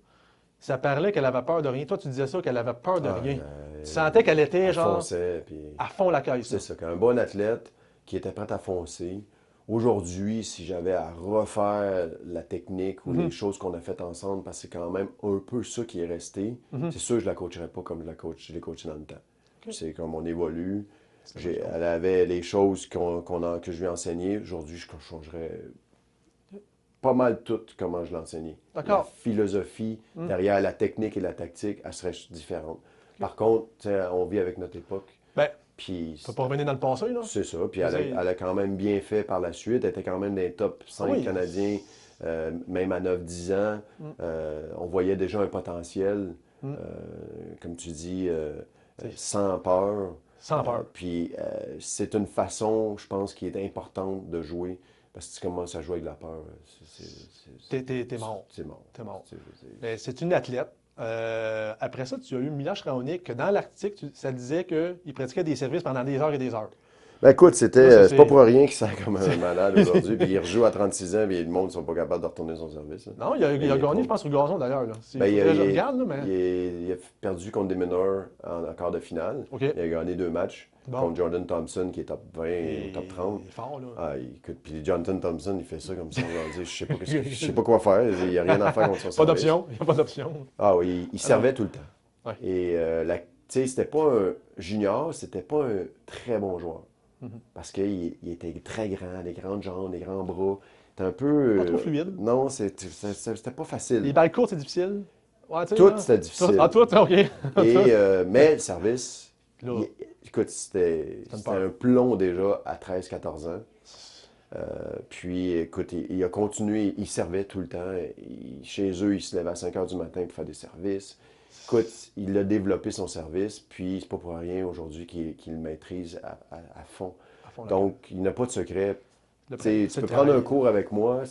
A: ça parlait qu'elle avait peur de rien. Toi, tu disais ça, qu'elle avait peur de rien. Tu sentais qu'elle était,
B: elle
A: genre,
B: fonçait, puis
A: à fond la caisse.
B: c'est
A: là.
B: ça, qu'un bon athlète qui était prêt à foncer. Aujourd'hui, si j'avais à refaire la technique ou les choses qu'on a faites ensemble, parce que c'est quand même un peu ça qui est resté, c'est sûr que je la coacherais pas comme je l'ai coaché dans le temps.
A: OK.
B: C'est comme on évolue.
A: C'est vrai, je comprends.
B: Elle avait les choses que je lui ai enseignées. Aujourd'hui, je changerais pas mal tout comment je l'enseignais. La
A: D'accord.
B: philosophie derrière la technique et la tactique, elle serait différente. Par contre, tu sais, on vit avec notre époque.
A: Ben,
B: Puis
A: tu peux pas revenir dans le passé, là.
B: c'est ça. Puis
A: Vas-y.
B: elle a quand même bien fait par la suite. Elle était quand même dans les top 5
A: Oui.
B: Canadiens, même à 9-10 ans. On voyait déjà un potentiel, comme tu dis, sans peur.
A: Sans peur.
B: Puis c'est une façon, je pense, qui est importante de jouer. Parce que tu commences à jouer avec la peur,
A: T'es mort.
B: c'est mort.
A: T'es mort.
B: C'est-
A: Mais c'est une athlète. Après ça, tu as eu Miloš Raonic, que dans l'article, ça disait qu'il pratiquait des services pendant des heures et des heures.
B: Ben écoute,
A: Ça,
B: c'est pas pour rien qu'il sert comme un malade aujourd'hui. Puis il rejoue à 36 ans, puis le monde ne sont pas capables de retourner son service. Là.
A: Non, il a
B: il est
A: gagné,
B: bon.
A: je pense, sur le gazon d'ailleurs. Là.
B: Ben,
A: Faudrait que je regarde, là, mais.
B: il a perdu contre des meneurs en quart de finale.
A: OK.
B: Il a gagné 2 matchs
A: Bon.
B: contre Jordan Thompson, qui est top 20 et top 30.
A: Il est fort, là.
B: Ah, écoute, puis Jonathan Thompson, il fait ça comme ça. On va dire, je sais pas quoi faire. Il n'y a rien à faire contre son
A: Pas
B: service.
A: d'option. Il n'y a pas d'option.
B: Ah oui, il servait tout le temps.
A: Ouais.
B: Et tu sais, c'était pas un junior, c'était pas un très bon joueur. Parce qu'il était très grand, des grandes jambes, des grands bras. C'était un peu.
A: Pas trop fluide.
B: Non, c'était pas facile.
A: Les balles courtes, c'est difficile. Ouais, tu sais,
B: Tout,
A: là.
B: c'était difficile.
A: Ah, toi, OK.
B: Mais le service,
A: Là.
B: écoute, c'était
A: une peur.
B: un plomb déjà à 13-14 ans. Puis, écoute, il a continué, il servait tout le temps. Chez eux, il se levait à 5 heures du matin pour faire des services. Écoute, il a développé son service, puis c'est pas pour rien aujourd'hui qu'il le maîtrise à fond.
A: À fond, là.
B: Donc, il n'a pas de secret.
A: Le
B: Tu sais,
A: c'est
B: tu
A: le
B: peux prendre un
A: travail.
B: cours avec moi.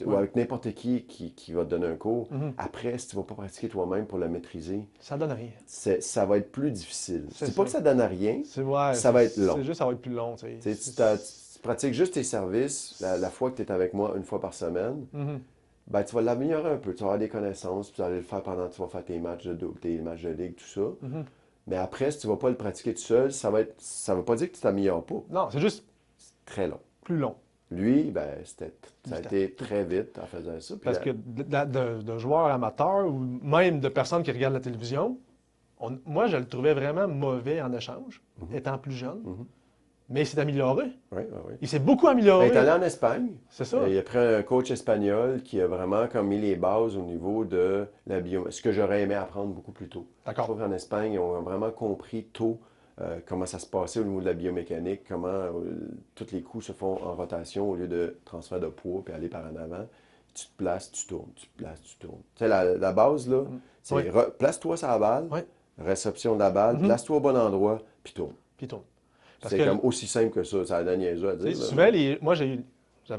B: ou avec n'importe qui va te donner un cours,
A: Mhm.
B: après, si tu ne vas pas pratiquer toi-même pour le maîtriser,
A: Ça donne rien.
B: ça va être plus difficile.
A: C'est
B: C'est pas
A: ça.
B: que ça donne à rien,
A: Ouais,
B: ça va être long.
A: c'est juste, ça va être plus long. Tu
B: Tu sais,
A: sais.
B: tu pratiques juste tes services la fois que tu es avec moi une fois par semaine,
A: Mhm.
B: ben, tu vas l'améliorer un peu. Tu vas avoir des connaissances, puis tu vas aller le faire pendant que tu vas faire tes matchs de double, tes matchs de ligue, tout ça.
A: Mhm.
B: Mais après, si tu ne vas pas le pratiquer tout seul, ça veut pas dire que tu t'améliores pas.
A: Non, c'est juste
B: Très long.
A: plus long.
B: Lui, ben, ça a
A: C'était-
B: été très vite en faisant ça. Puis
A: Parce que de joueurs amateurs ou même de personnes qui regardent la télévision, moi, je le trouvais vraiment mauvais en échange, étant plus jeune.
B: Mhm.
A: Mais il s'est amélioré.
B: Oui, oui, oui.
A: Il s'est beaucoup
B: Ben,
A: amélioré.
B: il est allé en Espagne.
A: C'est ça.
B: Il a pris un coach espagnol qui a vraiment comme mis les bases au niveau de la biomécanique. Ce que j'aurais aimé apprendre beaucoup plus tôt. Je
A: D'accord.
B: trouve qu'en Espagne, ils ont vraiment compris tôt comment ça se passait au niveau de la biomécanique, comment tous les coups se font en rotation au lieu de transfert de poids puis aller par en avant. Tu te places, tu tournes, tu te places, tu tournes. Tu sais, la base, là, c'est
A: Oui.
B: place-toi sur la balle,
A: Oui.
B: réception de la balle,
A: Mhm.
B: place-toi au bon endroit, puis tourne.
A: Puis il tourne. Parce
B: C'est
A: que,
B: comme aussi simple que ça. Ça a donné niaiseux à
A: tu sais,
B: dire. là.
A: souvent, moi, j'avais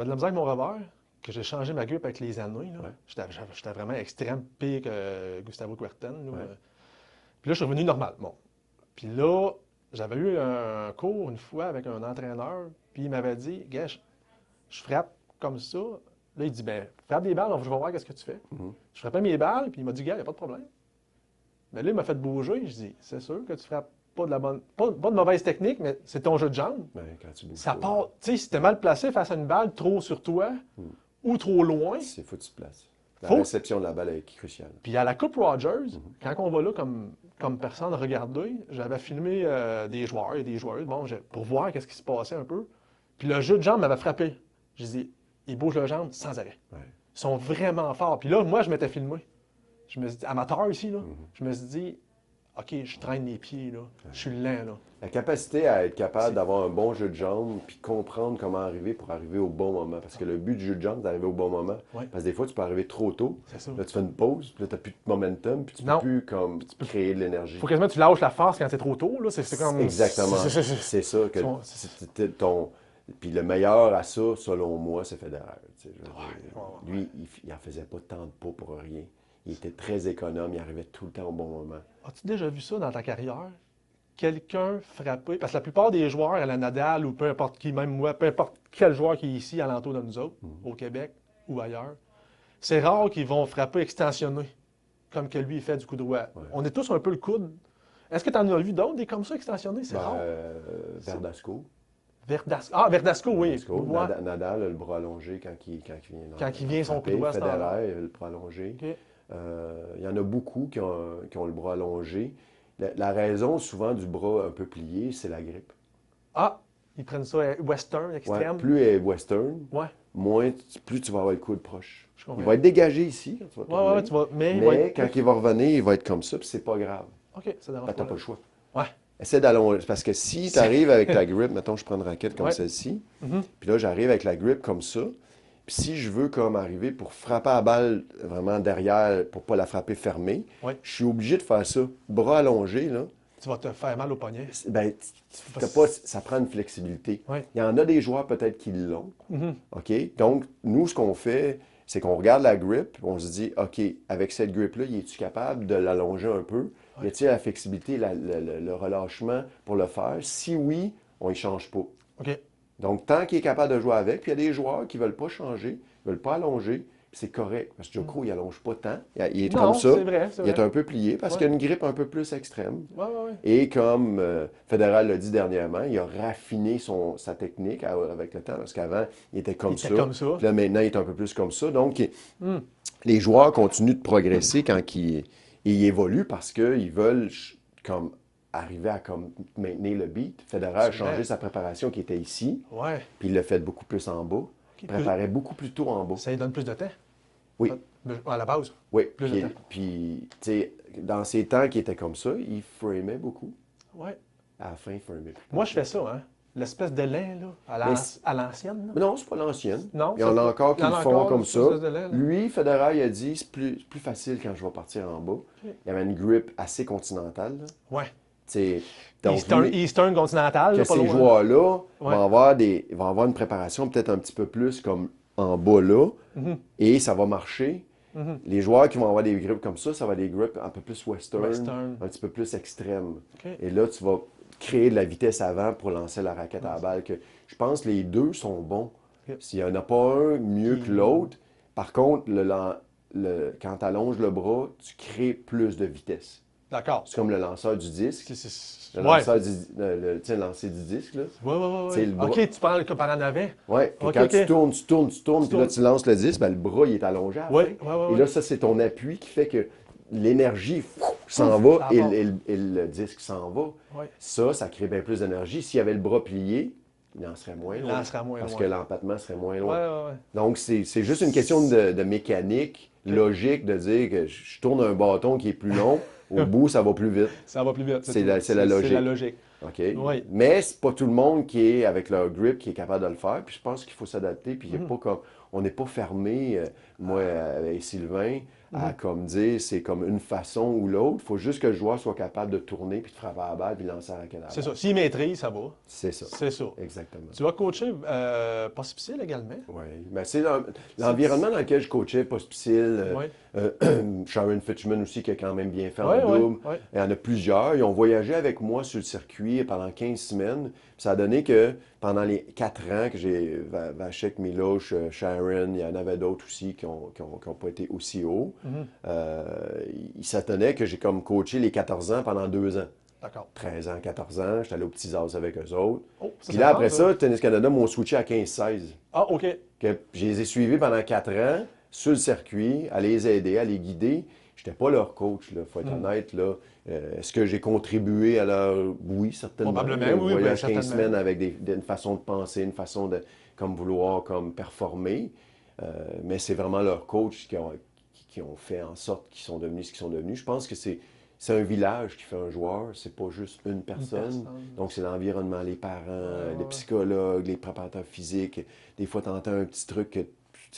A: de la misère avec mon revers, que j'ai changé ma grippe avec les années. Là.
B: Ouais.
A: J'étais vraiment extrême, pire que Gustavo Kuerten. Là.
B: Ouais.
A: Puis là, je suis revenu normal. Bon. Puis là, j'avais eu un cours une fois avec un entraîneur, puis il m'avait dit, gars, je frappe comme ça. Là, il dit, ben, frappe des balles, je vais voir qu'est-ce que tu fais.
B: Mhm.
A: Je frappais mes balles, puis il m'a dit, gars, il n'y a pas de problème. Mais là, il m'a fait bouger. Je dis, c'est sûr que tu frappes pas de la bonne. Pas de mauvaise technique, mais c'est ton jeu de jambes.
B: Ben, quand tu bouges
A: Ça
B: pas,
A: part. Tu sais, si t'es mal placé face à une balle trop sur toi ou trop loin.
B: c'est faut que tu te places. La
A: Faut-
B: réception de la balle est cruciale.
A: Puis à la Coupe Rogers, quand on va là comme personne regarder, j'avais filmé des joueurs et des joueuses bon, pour voir qu'est-ce qui se passait un peu. Puis le jeu de jambes m'avait frappé. Je dis, ils bougent le jambe sans arrêt.
B: Ouais.
A: Ils sont vraiment forts. Puis là, moi, je m'étais filmé. Je me suis dit, amateur ici, là, je me suis dit, OK, je traîne les pieds, là. Je suis lent, là.
B: La capacité à être capable d'avoir un bon jeu de jambes puis comprendre comment arriver pour arriver au bon moment. Parce que le but du jeu de jambes, c'est d'arriver au bon moment.
A: Ouais.
B: Parce que des fois, tu peux arriver trop tôt.
A: C'est ça.
B: Là, tu fais une pause, puis là, tu n'as plus de momentum, puis tu
A: Non.
B: peux plus comme, créer de l'énergie.
A: Faut quasiment que tu lâches la force quand c'est trop tôt, là. C'est comme...
B: Exactement.
A: c'est-
B: C'est ça que
A: Son-
B: c'était ton. Puis le meilleur à ça, selon moi, c'est Federer. Tu sais, je veux dire. Lui, il en faisait pas tant de pas pour rien. Il était très économe, il arrivait tout le temps au bon moment.
A: As-tu déjà vu ça dans ta carrière? Quelqu'un frapper... Parce que la plupart des joueurs à la Nadal ou peu importe qui, même moi, peu importe quel joueur qui est ici, alentour de nous autres, au Québec ou ailleurs, c'est rare qu'ils vont frapper extensionné, comme que lui, il fait du coup droit.
B: Ouais.
A: On est tous un peu le coude. Est-ce que tu en as vu d'autres, des comme ça extensionnés? C'est
B: Ben,
A: rare.
B: Verdasco.
A: Verdasco, oui.
B: Verdasco.
A: Ouais.
B: Nadal a le bras allongé quand il vient.
A: Quand il vient son coup
B: frapper.
A: de droit à ce temps-là.
B: Federer a le bras allongé.
A: OK.
B: Il y en a beaucoup qui ont le bras allongé. La raison souvent du bras un peu plié, c'est la grippe.
A: Ah, ils prennent ça western,
B: Ouais,
A: extrême.
B: plus elle est western,
A: Ouais,
B: plus tu vas avoir le coude proche.
A: je comprends.
B: Il va être dégagé ici quand tu vas tourner,
A: Ouais, tu vas... Mais, il
B: mais
A: va être-
B: quand il va revenir, il va être comme ça, puis c'est pas grave.
A: OK, ça dérange
B: Ben, t'as
A: pas.
B: pas le choix.
A: Ouais.
B: Essaie d'allonger. Parce que si tu arrives avec ta grip, mettons, je prends une raquette comme
A: Ouais.
B: celle-ci,
A: Mhm.
B: puis là, j'arrive avec la grip comme ça, puis si je veux comme arriver pour frapper la balle vraiment derrière, pour pas la frapper fermée,
A: Ouais.
B: je suis obligé de faire ça. Bras allongé, là,
A: Tu vas te faire mal au poignet.
B: ben, t'as pas, ça prend une flexibilité.
A: Ouais.
B: Il y en a des joueurs peut-être qui l'ont.
A: Mhm.
B: OK? Donc, nous, ce qu'on fait, c'est qu'on regarde la grip, puis on se dit, OK, avec cette grip-là, es-tu capable de l'allonger un peu? Y a-t-il la flexibilité, le relâchement pour le faire? Si oui, on ne change pas.
A: OK.
B: Donc, tant qu'il est capable de jouer avec, puis il y a des joueurs qui ne veulent pas changer, ne veulent pas allonger, puis c'est correct. Parce que Djoko, il n'allonge pas tant. Il est
A: Non,
B: comme ça.
A: c'est vrai, c'est
B: Il est
A: vrai.
B: un peu plié parce
A: Ouais.
B: qu'il a une grippe un peu plus extrême.
A: Ouais.
B: Et comme Federer l'a dit dernièrement, il a raffiné sa technique avec le temps, parce qu'avant, il était comme
A: Il était
B: ça.
A: comme ça.
B: Puis là, maintenant, il est un peu plus comme ça. Donc,
A: Hmm.
B: les joueurs continuent de progresser quand ils évoluent parce qu'ils veulent comme arriver à comme maintenir le beat. Federer a
A: C'est
B: changé
A: vrai.
B: sa préparation qui était ici,
A: Ouais.
B: puis il l'a fait beaucoup plus en bas. Il préparait beaucoup plus tôt en bas.
A: Ça lui donne plus de temps.
B: Oui.
A: À la base.
B: Oui,
A: Plus de
B: puis,
A: temps.
B: puis, tu sais, dans ces temps qui étaient comme ça, il framait beaucoup.
A: Ouais.
B: À la fin, il framait plus.
A: Moi, je fais ça, hein. L'espèce de lin, là, à l'ancienne. là.
B: Mais non, c'est pas l'ancienne.
A: Non,
B: Il y en a encore qui
A: il y en
B: le
A: a
B: font
A: encore,
B: comme
A: une
B: ça.
A: espèce de lin, là.
B: Lui, Federer, il a dit, c'est plus facile quand je vais partir en bas. Il y avait une grip assez continentale. Là.
A: Ouais.
B: Tu sais, donc,
A: Eastern continental,
B: que
A: là, pas
B: ces
A: loin.
B: joueurs-là
A: Ouais.
B: vont avoir une préparation peut-être un petit peu plus comme en bas là,
A: Mhm.
B: et ça va marcher.
A: Mhm.
B: Les joueurs qui vont avoir des grips comme ça va être des grips un peu plus
A: Western.
B: un petit peu plus extrêmes.
A: OK.
B: Et là, tu vas créer de la vitesse avant pour lancer la raquette à la balle. Que je pense que les deux sont bons.
A: OK.
B: S'il n'y en a pas un mieux
A: Qui-
B: que l'autre, par contre, quand tu allonges le bras, tu crées plus de vitesse.
A: D'accord.
B: C'est comme le lanceur du disque. Le
A: Ouais.
B: lanceur tu sais, le lancer du disque, là.
A: Ouais.
B: C'est le bras.
A: OK, tu parles comme par en avant.
B: Ouais, puis
A: OK,
B: quand
A: OK.
B: tu tournes, puis là,
A: tournes.
B: tu lances le disque, ben, le bras, il est allongé à la
A: Ouais,
B: fin.
A: ouais.
B: Et là, ça, c'est ton appui qui fait que l'énergie s'en va
A: ça va.
B: et le disque s'en va.
A: Ouais.
B: Ça crée bien plus d'énergie. S'il y avait le bras plié, il en serait moins
A: Il
B: loin.
A: en serait moins
B: Parce
A: loin.
B: que l'empattement serait moins loin.
A: Ouais.
B: Donc, c'est juste une question de mécanique, logique, de dire que je tourne un bâton qui est plus long, au bout, ça va plus vite.
A: Ça va plus vite.
B: C'est
A: tout.
B: la
A: C'est la
B: logique.
A: logique.
B: OK?
A: Oui.
B: Mais c'est pas tout le monde qui est avec leur grip qui est capable de le faire. Puis je pense qu'il faut s'adapter. Puis il y a pas comme, on n'est pas fermé, moi et Sylvain, à comme dire c'est comme une façon ou l'autre. Il faut juste que le joueur soit capable de tourner puis de frapper à la balle puis lancer à la raquette à la
A: C'est
B: balle.
A: ça. S'il maîtrise, ça va.
B: C'est ça.
A: C'est ça.
B: Exactement.
A: Tu vas coacher Pospisil également.
B: Oui. Ben, c'est l'environnement dans lequel je coachais, Pospisil,
A: Oui.
B: Sharon Fitchman aussi, qui a quand même bien fait
A: Ouais,
B: en double.
A: ouais.
B: Il y en a plusieurs. Ils ont voyagé avec moi sur le circuit pendant 15 semaines. Puis ça a donné que pendant les 4 ans que j'ai Vachek, Miloš, Sharon, il y en avait d'autres aussi qui n'ont pas été aussi hauts. Il s'attendait que j'ai comme coaché les 14 ans pendant 2 ans.
A: D'accord.
B: 13 ans, 14 ans, j'étais allé aux petits as avec eux autres.
A: Oh,
B: Puis là, après ça, Tennis Canada m'ont switché à 15-16.
A: Ah, OK.
B: Que je les ai suivis pendant 4 ans sur le circuit, à les aider, à les guider. Je n'étais pas leur coach, il faut être honnête. Est-ce que j'ai contribué à leur... Oui, certainement.
A: Probablement, oui,
B: voyage 15
A: certainement.
B: semaines avec une façon de penser, une façon de comme vouloir comme performer. Mais c'est vraiment leurs coachs qui ont fait en sorte qu'ils sont devenus ce qu'ils sont devenus. Je pense que c'est un village qui fait un joueur, c'est pas juste une personne. Donc, c'est l'environnement, les parents, les psychologues, les préparateurs physiques. Des fois, tu entends un petit truc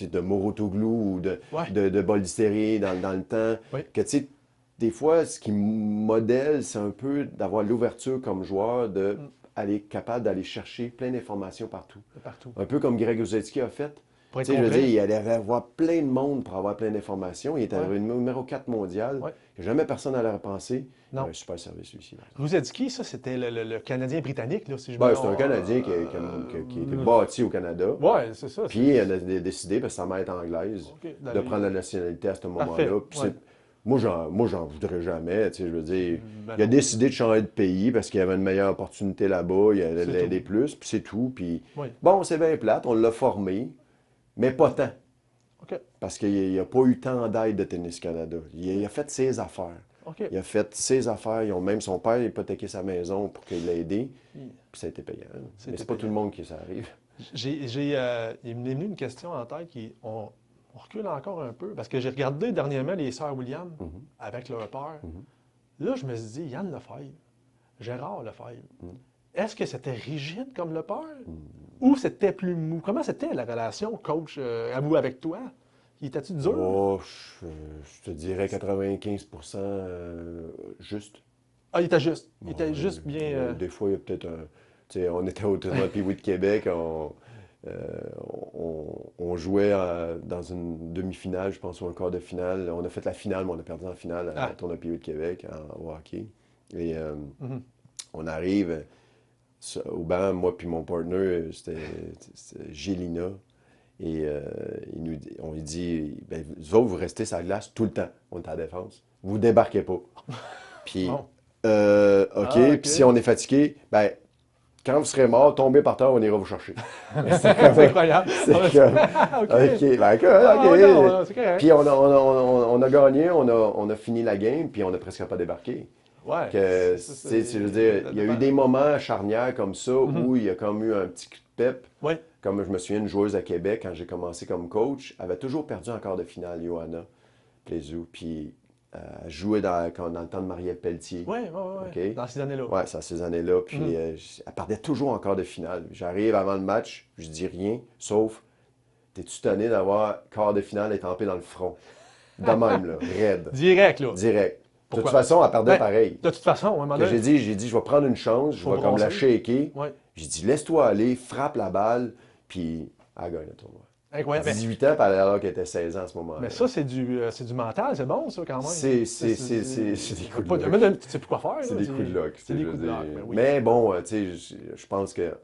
B: de Morotoglou ou de Boldisteri dans le temps.
A: Oui.
B: Que, tu sais, des fois, ce qui modèle, c'est un peu d'avoir l'ouverture comme joueur, aller capable d'aller chercher plein d'informations partout.
A: Partout.
B: Un peu comme Greg Ruzetsky a fait.
A: Pour
B: Tu
A: être
B: sais, je veux
A: complet.
B: dire, il allait avoir plein de monde pour avoir plein d'informations. Il était
A: Ouais.
B: numéro 4 mondial.
A: Ouais.
B: Que jamais personne n'allait penser.
A: Non.
B: Un super service ici.
A: Ruzetsky, ça, c'était le Canadien britannique, là, si je
B: Ben,
A: me
B: c'est un Canadien qui était bâti au Canada.
A: Oui, c'est ça.
B: Puis il a décidé, parce que sa mère est anglaise,
A: OK,
B: de prendre la nationalité à ce
A: Parfait.
B: moment-là. Puis
A: Ouais.
B: moi, j'en voudrais jamais. Tu sais, je veux dire,
A: Ben
B: il a
A: non.
B: décidé de changer de pays parce qu'il y avait une meilleure opportunité là-bas. Il allait
A: C'est
B: l'aider plus, puis c'est tout. Puis
A: Oui.
B: bon, c'est bien plate, on l'a formé, mais pas tant.
A: OK.
B: Parce qu'il n'a pas eu tant d'aide de Tennis Canada. Il a fait ses affaires.
A: OK.
B: Il a fait ses affaires. Même son père a hypothéqué sa maison pour qu'il l'ait aidé. Puis ça a été payant. Mais c'est pas tout le monde qui ça arrive.
A: Il m'est venu une question en tête on recule encore un peu, parce que j'ai regardé dernièrement les sœurs Williams avec leur père. Là, je me suis dit, Yann Lefebvre, Gérard Lefebvre, est-ce que c'était rigide comme le père ou c'était plus mou? Comment c'était la relation coach à vous avec toi? Il était-tu dur?
B: Oh, je te dirais 95% juste.
A: Ah, il était juste. Il
B: Ouais,
A: était juste bien.
B: Des fois, il y a peut-être un... Tu sais, on était au tournoi Pee-Wee de Québec, on jouait dans une demi-finale, je pense, ou un quart de finale. On a fait la finale, mais on a perdu en finale au tournoi Pee-Wee de Québec au hockey. Et on arrive au banc, moi puis mon partner, c'était Gélina. Et on lui dit, ben, vous autres, vous restez sur la glace tout le temps. On est à la défense. Vous débarquez pas. Puis,
A: Bon.
B: OK.
A: OK.
B: Puis si on est fatigué, ben, quand vous serez mort, tombez par terre, on ira vous chercher.
A: C'est incroyable.
B: C'est comme,
A: OK.
B: OK, ben, OK.
A: non, c'est correct.
B: Puis on a gagné, on a fini la game, puis on n'a presque pas débarqué.
A: Ouais.
B: Que, je veux dire, il y a eu des moments charnières comme ça où il y a comme eu un petit coup de pep.
A: Oui.
B: Comme je me souviens, une joueuse à Québec, quand j'ai commencé comme coach, avait toujours perdu en quart de finale, Johanna Plezou. Puis elle jouait dans le temps de Marie-Ève Pelletier.
A: Oui.
B: OK?
A: Dans ces années-là.
B: Oui, c'est à ces années-là. Puis elle perdait toujours en quart de finale. J'arrive avant le match, je dis rien, sauf, t'es-tu tanné d'avoir quart de finale étampé dans le front? De même, là, raide.
A: Direct, là.
B: Direct.
A: Pourquoi?
B: De toute façon, elle perdait
A: Ben,
B: pareil.
A: De toute façon, à un moment
B: Que
A: donné.
B: j'ai dit, je vais prendre une chance, je
A: Faut
B: vais comme la
A: brasser.
B: shaker.
A: Ouais.
B: J'ai dit, laisse-toi aller, frappe la balle, puis elle gagne le tournoi.
A: Incroyable.
B: 18 ans, alors qu'elle était 16 ans à ce moment-là.
A: Mais ça, c'est du mental, c'est bon, ça, quand même.
B: C'est des coups de luck.
A: Tu sais plus quoi faire,
B: C'est
A: là.
B: des coups de luck.
A: C'est des coups de luck, ben oui.
B: Mais bon, tu sais, je pense que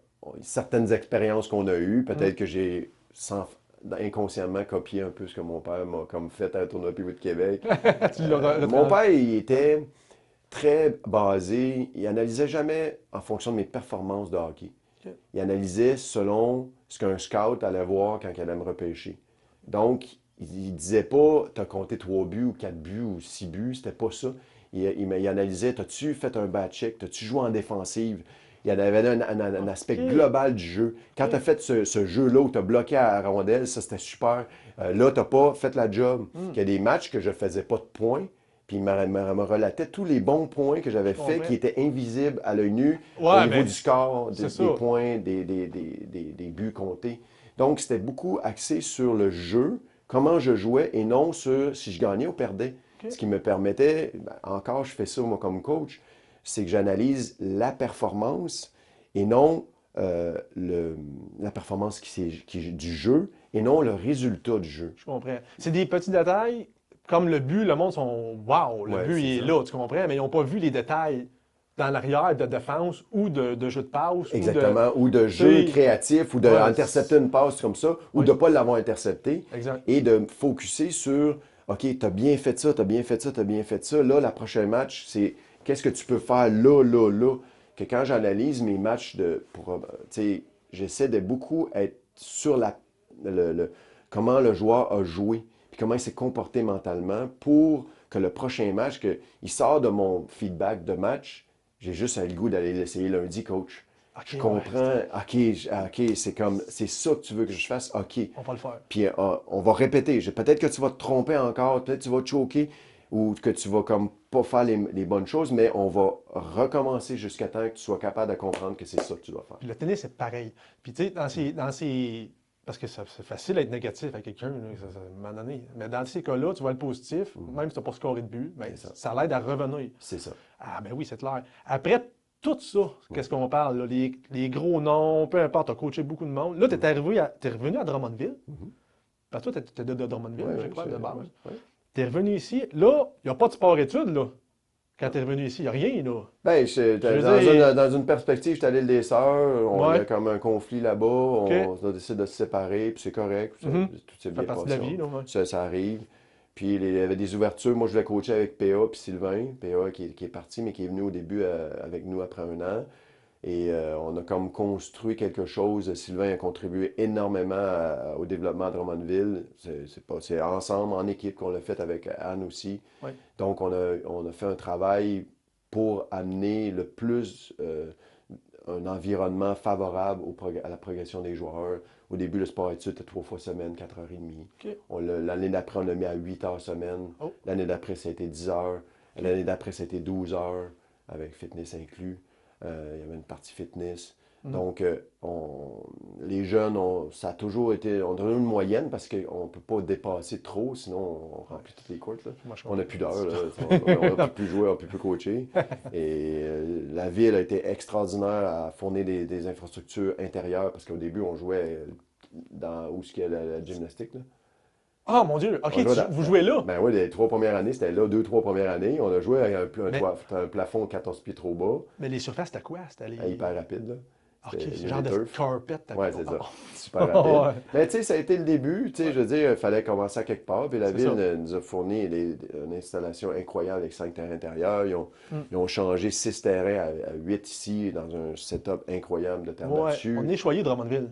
B: certaines expériences qu'on a eues,
A: Mm.
B: peut-être que j'ai inconsciemment copié un peu ce que mon père m'a comme fait à un tournoi Pivot de Québec.
A: Tu l'auras
B: Mon père, il était très basé, il analysait jamais en fonction de mes performances de hockey.
A: Ok.
B: Il analysait selon ce qu'un scout allait voir quand il allait me repêcher. Donc, il disait pas, t'as compté 3 buts ou 4 buts ou 6 buts, c'était pas ça. Il analysait, t'as-tu fait un bad check, t'as-tu joué en défensive? Il y avait un aspect
A: Ok,
B: global du jeu. Quand tu as
A: ok.
B: fait ce jeu-là où tu as bloqué à la rondelle, ça c'était super. Là, tu n'as pas fait la job.
A: Hmm,
B: Il y a des matchs que je faisais pas de points, puis il me relatait tous les bons points que j'avais
A: je
B: faits qui
A: comprends.
B: étaient invisibles à l'œil nu au
A: Ouais,
B: niveau
A: ben,
B: du score,
A: c'est ça.
B: des points, des buts comptés. Donc, c'était beaucoup axé sur le jeu, comment je jouais, et non sur si je gagnais ou perdais.
A: Ok.
B: Ce qui me permettait, ben, encore, je fais ça moi comme coach, c'est que j'analyse la performance et non la performance qui est du jeu et non le résultat du jeu.
A: Je comprends. C'est des petits détails, comme le but, le monde sont wow, le
B: Ouais,
A: but
B: c'est
A: il est
B: ça.
A: là, tu comprends, mais ils n'ont pas vu les détails dans l'arrière de défense ou de jeu de passe ou de.
B: Exactement. Ou de
A: Tu
B: jeu
A: sais,
B: créatif, ou
A: ouais,
B: d'intercepter une passe comme ça, ou
A: oui,
B: de ne pas l'avoir intercepté,
A: exact.
B: et de me focuser sur, OK, tu as bien fait ça, tu as bien fait ça, tu as bien fait ça. Là, la prochaine match, c'est qu'est-ce que tu peux faire là, là, là. Que quand j'analyse mes matchs tu sais, j'essaie de beaucoup être sur comment le joueur a joué, puis comment il s'est comporté mentalement pour que le prochain match, qu'il sort de mon feedback de match, j'ai juste le goût d'aller l'essayer lundi, coach.
A: OK,
B: Je
A: ouais,
B: comprends. OK, c'est ça que tu veux que je fasse. OK.
A: on va le faire.
B: Puis on va répéter. Peut-être que tu vas te tromper encore, peut-être que tu vas te choquer ou que tu vas comme pas faire les bonnes choses, mais on va recommencer jusqu'à temps que tu sois capable de comprendre que c'est ça que tu dois faire.
A: Puis le tennis, c'est pareil. Puis tu sais, parce que c'est facile d'être négatif à quelqu'un, là, à un moment donné. Mais dans ces cas-là, tu vois le positif, même si tu n'as pas scoré de but, ben,
B: C'est ça.
A: ça l'aide à revenir.
B: C'est ça.
A: Ah, ben oui, c'est clair. Après tout ça, qu'est-ce qu'on parle, là, les gros noms, peu importe, tu as coaché beaucoup de monde. Là, tu t'es revenu à Drummondville. Parce que toi, tu étais de Drummondville,
B: Oui,
A: je
B: oui,
A: crois, de base.
B: ouais.
A: Tu es revenu ici. Là, il n'y a pas de sport-études, là. Quand tu es revenu ici, il n'y a rien, là.
B: Ben,
A: Je veux dire,
B: dans une perspective, j'étais à l'île des Sœurs, il y a
A: ouais,
B: comme un conflit là-bas,
A: OK.
B: on a décidé de se séparer, puis c'est correct,
A: Mhm.
B: tout s'est
A: Ça fait
B: bien
A: partie de la
B: passé,
A: vie, là, ouais.
B: ça arrive. Puis il y avait des ouvertures, moi je voulais coacher avec PA puis Sylvain, PA qui est parti, mais qui est venu au début avec nous après un an. Et on a comme construit quelque chose. Sylvain a contribué énormément au développement de Drummondville. C'est ensemble, en équipe, qu'on l'a fait avec Anne aussi.
A: Ouais.
B: Donc, on a fait un travail pour amener le plus un environnement favorable à la progression des joueurs. Au début, le sport-études était 3 fois semaine, 4h30.
A: OK.
B: L'année d'après, on l'a mis à 8 heures semaine.
A: Oh,
B: L'année d'après, ça a été 10 heures.
A: OK.
B: L'année d'après, ça a été 12 heures, avec fitness inclus. Il y avait une partie fitness.
A: Mhm.
B: Donc, les jeunes, ça a toujours été, on a une moyenne parce qu'on ne peut pas dépasser trop, sinon on
A: Ouais.
B: remplit toutes les courtes, là.
A: Moi, je
B: On n'a
A: comprends.
B: plus d'heures, là. On ne peut plus jouer, on ne peut plus coacher. Et la ville a été extraordinaire à fournir des infrastructures intérieures parce qu'au début, on jouait dans où est-ce qu'il y a la gymnastique, là.
A: Ah, mon Dieu. OK,
B: On jouait
A: vous jouez là.
B: ben oui, les 3 premières années, c'était là, 2, 3 premières années. On a joué avec
A: Mais,
B: un plafond 14 pieds trop bas,
A: mais les surfaces, c'était quoi? C'était les.
B: hyper rapide, là.
A: OK,
B: C'était
A: c'est genre de
B: turf.
A: carpet.
B: Ouais, c'est ça.
A: Oh.
B: Super rapide.
A: Ouais.
B: Mais tu sais, ça a été le début. Tu sais,
A: Ouais,
B: je veux dire, il fallait commencer à quelque part. Puis la
A: c'est
B: ville
A: ça.
B: nous a fourni une installation incroyable avec 5 terrains intérieurs.
A: Mm.
B: Ils ont changé 6 terrains à 8 ici, dans un setup incroyable de terre
A: Ouais, on
B: battue.
A: est choyé de Drummondville,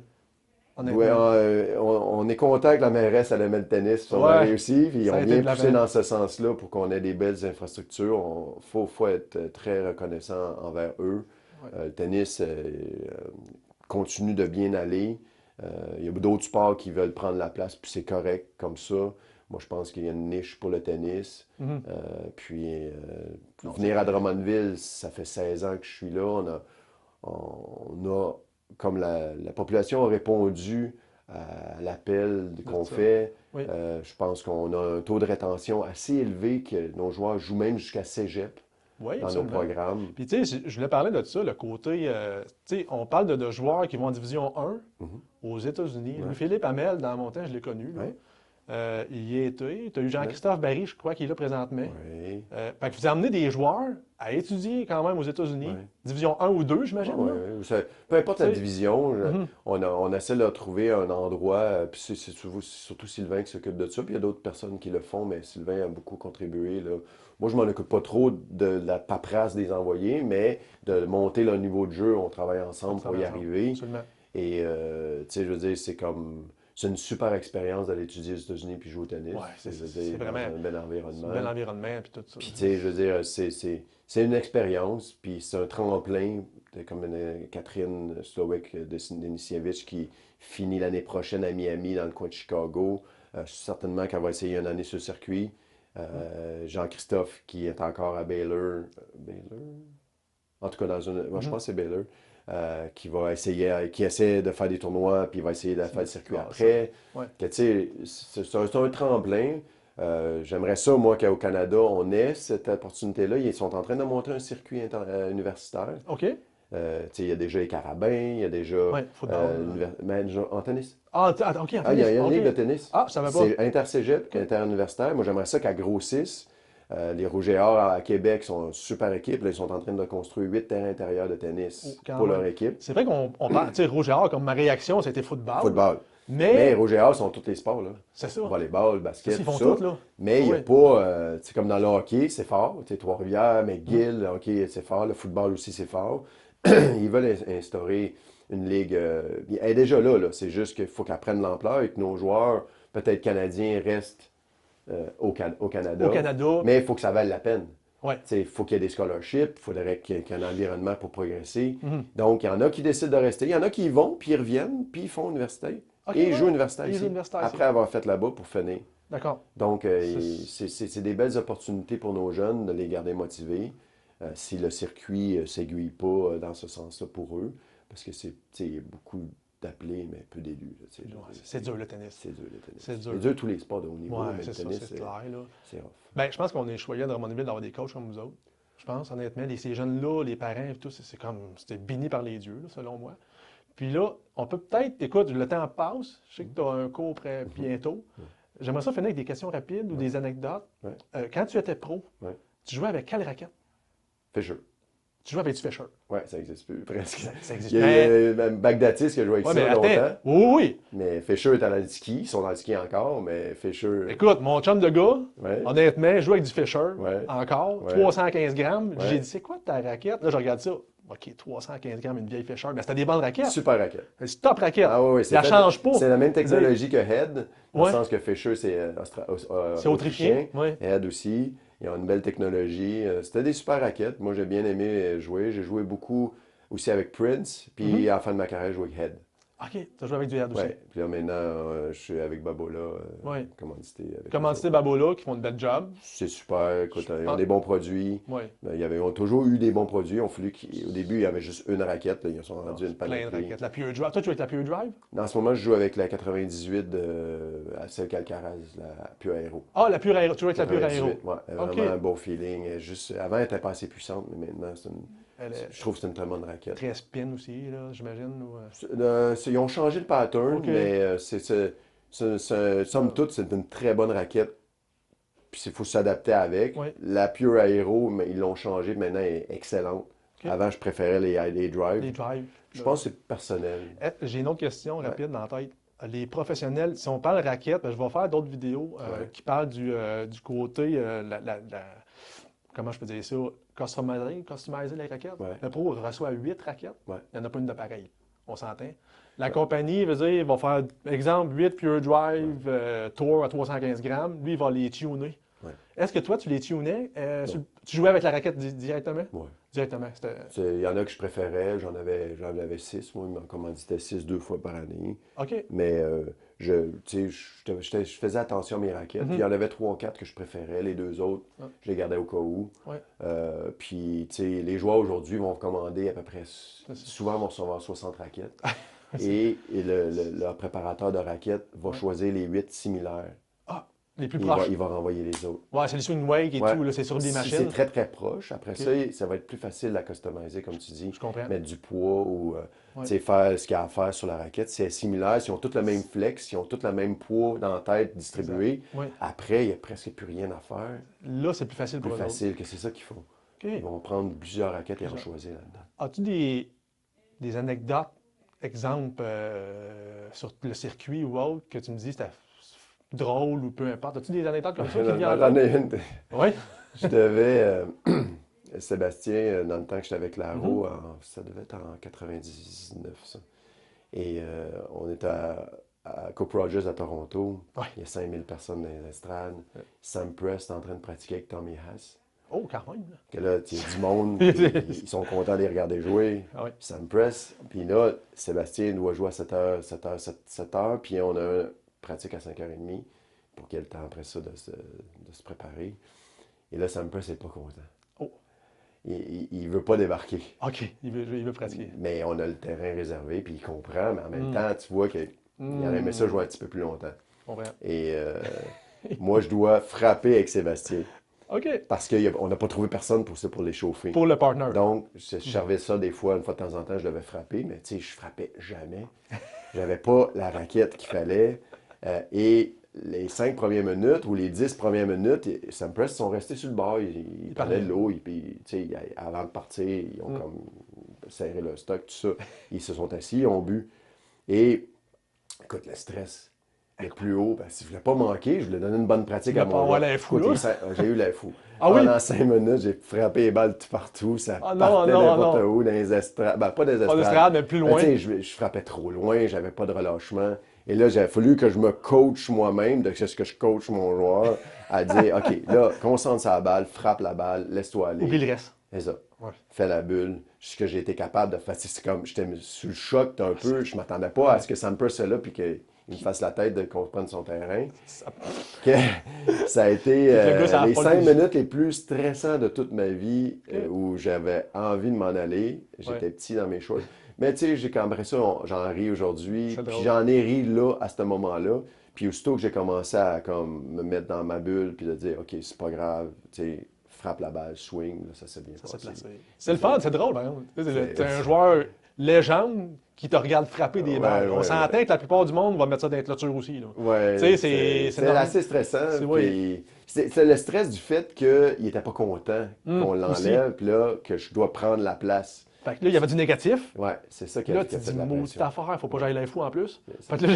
B: Ouais,
A: honnêtement.
B: on est content que la mairesse elle aimait le tennis, puis on a
A: Ouais,
B: réussi, puis ils
A: ça a
B: ont
A: été
B: bien
A: de
B: poussé
A: l'avant.
B: dans ce sens-là pour qu'on ait des belles infrastructures. Faut être très reconnaissant envers eux.
A: Ouais.
B: Le tennis continue de bien aller. Il y a d'autres sports qui veulent prendre la place, puis c'est correct comme ça. Moi, je pense qu'il y a une niche pour le tennis.
A: Mhm.
B: Puis,
A: Non, c'est
B: venir à
A: clair.
B: Drummondville, ça fait 16 ans que je suis là. Comme la population a répondu à l'appel
A: De
B: qu'on
A: ça.
B: fait,
A: Oui.
B: je pense qu'on a un taux de rétention assez élevé que nos joueurs jouent même jusqu'à cégep.
A: Oui,
B: dans nos
A: absolument.
B: programmes.
A: Puis, tu sais, je voulais parler de ça, le côté. Tu sais, on parle de joueurs qui vont en Division 1
B: Mhm.
A: aux États-Unis.
B: Ouais.
A: Louis-Philippe Hamel, dans mon temps, je l'ai connu. Là.
B: Ouais.
A: Il y a été. Tu as eu Jean-Christophe Barry, je crois, qui est là présentement.
B: Oui.
A: Fait que vous amenez des joueurs à étudier quand même aux États-Unis.
B: Ouais.
A: Division 1 ou 2,
B: Ah
A: j'imagine.
B: ouais,
A: Là.
B: ouais. Peu importe la
A: Tu sais,
B: division,
A: mhm.
B: on essaie de trouver un endroit, puis c'est surtout Sylvain qui s'occupe de ça, puis il y a d'autres personnes qui le font, mais Sylvain a beaucoup contribué, là. Moi, je m'en occupe pas trop de la paperasse des envoyés, mais de monter le niveau de jeu, on travaille ensemble pour y arriver.
A: Absolument.
B: Et, tu sais, je veux dire, c'est une super expérience d'aller étudier aux États-unis puis jouer au tennis.
A: Ouais,
B: Je veux
A: c'est
B: dire,
A: vraiment
B: dans un bel
A: un
B: environnement.
A: bel environnement puis tout ça.
B: Puis, tu sais, je veux dire, c'est une expérience, puis c'est un tremplin, comme Catherine Slowik Denisiewicz qui finit l'année prochaine à Miami, dans le coin de Chicago. Certainement qu'elle va essayer une année sur le circuit. Jean-Christophe qui est encore à Baylor. Baylor? En tout cas, moi, je
A: Mhm.
B: pense que c'est Baylor. Qui va essayer, qui essaie de faire des tournois, puis il va essayer de faire le circuit
A: Ah,
B: après.
A: ouais.
B: Que, tu sais, c'est un tremplin. J'aimerais ça, moi, qu'au Canada, on ait cette opportunité-là. Ils sont en train de monter un circuit universitaire.
A: OK.
B: Tu sais, il y a déjà les carabins, il y a déjà
A: Ouais, football.
B: mais en tennis.
A: OK, en
B: Ah, il y a
A: tennis.
B: une
A: OK.
B: ligue de tennis.
A: Ah, je savais pas.
B: C'est intercégep, interuniversitaire. Moi, j'aimerais ça qu'elle grossisse. Les Rouges et Or à Québec sont une super équipe. Là, ils sont en train de construire 8 terrains intérieurs de
A: Oh,
B: tennis
A: quand
B: pour
A: même.
B: leur équipe.
A: C'est vrai qu'on parle, tu sais, Rouge et Or, comme ma réaction, c'était football.
B: Football. Mais
A: Mais,
B: Rouge et Or sont tous les sports, là.
A: c'est ça.
B: Volleyball, basket,
A: Ils
B: tout
A: font
B: ça.
A: tout, là.
B: Mais il n'y a
A: Ouais.
B: pas, tu sais, comme dans le hockey, c'est fort. Tu sais, Trois-Rivières,
A: Mhm.
B: McGill, le hockey, c'est fort. Le football aussi, c'est fort. Ils veulent instaurer une ligue. Elle est déjà là. C'est juste qu'il faut qu'elle prenne l'ampleur et que nos joueurs, peut-être canadiens, restent au Canada.
A: Au Canada.
B: Mais il faut que ça vaille la peine.
A: Ouais.
B: Il faut qu'il y ait des scholarships, il faudrait qu'il y ait un environnement pour progresser.
A: Mhm.
B: Donc, il y en a qui décident de rester, il y en a qui y vont, puis ils reviennent, puis ils font université.
A: OK,
B: Et ils
A: ouais.
B: jouent universitaire
A: Ils jouent
B: ici,
A: universitaire ici.
B: après avoir fait là-bas pour finir.
A: D'accord.
B: Donc,
A: C'est-
B: c'est des belles opportunités pour nos jeunes de les garder motivés. Si le circuit ne s'aiguille pas dans ce sens-là pour eux, parce que il y a beaucoup d'appelés, mais peu d'élus. Là,
A: Ouais, c'est dur, le tennis.
B: C'est dur, le tennis.
A: C'est dur.
B: C'est dur tous les sports de haut niveau,
A: Ouais,
B: mais
A: c'est
B: le
A: ça,
B: tennis,
A: c'est clair, là.
B: c'est rough.
A: Ben, je pense qu'on est choyé de Drummondville d'avoir des coachs comme vous autres. Je pense, honnêtement, ces jeunes-là, les parents et tout, c'est comme, c'était béni par les dieux, là, selon moi. Puis là, on peut peut-être, écoute, le temps passe, je sais que tu as un cours bientôt. J'aimerais ça finir avec des questions rapides ou des anecdotes.
B: Ouais.
A: Quand tu étais pro,
B: Ouais.
A: tu jouais avec quelle raquette?
B: Fisher.
A: Tu jouais avec du Fisher.
B: Ouais, ça n'existe plus, presque.
A: Ça existe.
B: Il y a même Bagdatis qui a joué avec
A: Ouais,
B: ça
A: mais
B: longtemps.
A: attends. Oui, oui.
B: Mais Fisher est dans le ski. Ils sont dans le ski encore, mais Fisher.
A: Écoute, mon chum de gars,
B: Ouais.
A: honnêtement, joue avec du Fisher.
B: Ouais.
A: Encore.
B: Ouais.
A: 315 grammes.
B: Ouais.
A: J'ai dit, c'est quoi ta raquette? Là, je regarde ça. OK, 315 grammes, une vieille Fisher. Mais c'était des bonnes raquettes.
B: Super raquette.
A: C'est top raquette.
B: Ah oui,
A: Ça change pas.
B: C'est la même technologie que Head, dans
A: Ouais.
B: le sens que Fisher, c'est
A: C'est autrichien. Ouais.
B: Head aussi. Ils ont une belle technologie. C'était des super raquettes. Moi, j'ai bien aimé jouer. J'ai joué beaucoup aussi avec Prince. Puis à la fin de ma carrière, j'ai joué avec Head.
A: OK, tu as joué avec du Head aussi.
B: Ouais. Puis là, maintenant, je suis avec Babola.
A: Ouais.
B: Commandité avec
A: Commandité
B: eux autres.
A: Babola qui font de bel job.
B: C'est super. Écoute, ils ont des bons produits.
A: Ouais.
B: Ils ont toujours eu des bons produits. Au début, il y avait juste une raquette. Là, ils sont rendus une
A: Plein de
B: panoplie.
A: raquettes. La Pure Drive. Toi, tu joues avec la Pure Drive?
B: En ce moment, je joue avec la 98 à celle qu'Alcaraz, la Pure Aero.
A: Ah, la Pure Aero. Tu joues avec la Pure Aero.
B: 98, ouais,
A: OK.
B: vraiment un beau feeling. Avant, elle n'était pas assez puissante, mais maintenant,
A: Elle est
B: je trouve que c'est une très bonne raquette.
A: très spin aussi, là, j'imagine. Ou,
B: Ils ont changé le pattern,
A: OK.
B: mais somme toute, c'est une très bonne raquette. Puis il faut s'adapter avec.
A: Ouais.
B: La Pure Aero, mais ils l'ont changé, maintenant, elle est excellente.
A: OK.
B: Avant, je préférais les drives.
A: Les drives.
B: Je pense que c'est personnel.
A: J'ai une autre question rapide dans la tête. Les professionnels, si on parle raquette, ben, je vais faire d'autres vidéos
B: Ouais.
A: qui parlent du côté, comment je peux dire ça, customiser les raquettes.
B: Ouais.
A: Le pro reçoit 8 raquettes.
B: Ouais.
A: Il n'y en a pas une de pareille. On s'entend. La compagnie, veut dire, va faire, exemple, 8 Pure Drive Tour à 315 grammes. Lui, il va les tuner.
B: Ouais.
A: Est-ce que toi, tu les tunais? Tu jouais avec la raquette directement?
B: Ouais.
A: Directement.
B: Il y en a que je préférais, j'en avais 6, moi, ils m'ont commandité 6 2 fois par année.
A: OK.
B: Mais tu sais, je faisais attention à mes raquettes. Puis il y en avait 3 ou 4 que je préférais, les 2 autres,
A: Ah.
B: je les gardais au cas où.
A: Ouais.
B: Puis tu sais, les joueurs aujourd'hui vont commander à peu près,
A: ça.
B: souvent vont recevoir 60 raquettes. et le préparateur de raquettes va choisir les 8 similaires.
A: Ah. Les plus
B: Il
A: proches.
B: il va renvoyer les autres.
A: Ouais, c'est les swing wake et
B: Ouais.
A: tout, là, c'est sur des
B: Si
A: machines.
B: c'est très très proche, après
A: Ok.
B: ça, ça va être plus facile à customiser, comme tu dis.
A: Je comprends.
B: Mettre du poids ou
A: Ouais.
B: tu sais, faire ce qu'il y a à faire sur la raquette. C'est similaire. S'ils ont tous le même flex, s'ils ont tous le même poids dans la tête distribué,
A: Oui.
B: après, il n'y a presque plus rien à faire.
A: Là, c'est plus facile
B: Plus
A: pour eux autres.
B: facile que c'est ça qu'il faut.
A: OK.
B: Ils vont prendre plusieurs raquettes et en
A: Plusieurs.
B: choisir là-dedans.
A: As-tu des anecdotes, exemples sur le circuit ou autre, que tu me dis c'était drôle ou peu importe? As-tu des anecdotes comme ça qui te viennent en
B: J'en
A: tête?
B: ai une.
A: Oui.
B: Je devais. Sébastien, dans le temps que j'étais avec Laro,
A: Mm-hmm.
B: ça devait être en 99, ça. Et on était à Cope Rogers à Toronto.
A: Ouais.
B: Il y a 5000 personnes dans les estrades. Sam Prest est en train de pratiquer avec Tommy Haas.
A: Oh, quand même. Là.
B: Que là, il y a du monde, puis ils sont contents de les regarder jouer.
A: Ah oui.
B: Sam Prest. Puis là, Sébastien doit jouer à 7h, 7h, puis on a une pratique à 5h30 pour qu'il ait le temps après ça de se préparer. Et là, Sam Prest n'est pas content.
A: Oh.
B: Il veut pas débarquer.
A: OK, il veut pratiquer.
B: Mais on a le terrain réservé, puis il comprend, mais en même temps, tu vois qu'il aurait aimé ça jouer un petit peu plus longtemps.
A: On va.
B: Et moi, je dois frapper avec Sébastien.
A: OK.
B: Parce qu'on n'a pas trouvé personne pour les chauffer.
A: Pour le partner.
B: Donc, je servais ça des fois, une fois de temps en temps, je devais frapper, mais tu sais, je frappais jamais. J'avais pas la raquette qu'il fallait. Et les 5 premières minutes ou les 10 premières minutes, Sam Prest sont restés sur le bord. Ils parlaient de l'eau. Tu sais, avant de partir, ils ont comme serré le stock, tout ça. Ils se sont assis, ils ont bu. Et, écoute, le stress. Le plus haut, parce que si je voulais pas manquer, je voulais donner une bonne pratique à mon
A: joueur.
B: J'ai eu la fou.
A: Ah oui?
B: Pendant 5 minutes, j'ai frappé les balles tout partout. Ça partait
A: non,
B: n'importe
A: non.
B: où, dans les estrades. Ben, pas des estrades.
A: Pas d'estrade, mais plus loin.
B: Tu sais, je frappais trop loin, j'avais pas de relâchement. Et là, il a fallu que je me coach moi-même, de ce que je coach mon joueur, à dire, OK, là, concentre sur la balle, frappe la balle, laisse-toi aller.
A: Oublie le reste.
B: C'est ça.
A: Ouais.
B: Fais la bulle. Ce que j'ai été capable de faire, c'est comme, j'étais sous le choc un peu. Je m'attendais pas à ce que Sam Prest soit là, puis qu'il me fasse la tête de qu'on prenne son terrain. Ça a été
A: Le gars,
B: les 5 minutes les plus stressantes de toute ma vie où j'avais envie de m'en aller. J'étais petit dans mes choix. Mais tu sais, j'ai cambré ça, j'en ris aujourd'hui. Puis j'en ai ri là, à ce moment-là. Puis aussitôt que j'ai commencé à comme, me mettre dans ma bulle, puis de dire, OK, c'est pas grave, tu sais, frappe la balle, swing, là, ça s'est bien passé.
A: C'est le fun, c'est drôle, par exemple. T'es un joueur légende qui te regarde frapper des balles. On s'entend que la plupart du monde va mettre ça dans les clôtures aussi.
B: Ouais, c'est assez stressant. C'est le stress du fait qu'il n'était pas content qu'on l'enlève, puis là, que je dois prendre la place.
A: Fait que là, il y avait du négatif.
B: Ouais, c'est ça qui
A: là,
B: a
A: tu
B: fait
A: dis,
B: de la
A: maudite
B: pression.
A: affaire, faut pas que j'aille la fou en plus. Fait que
B: là,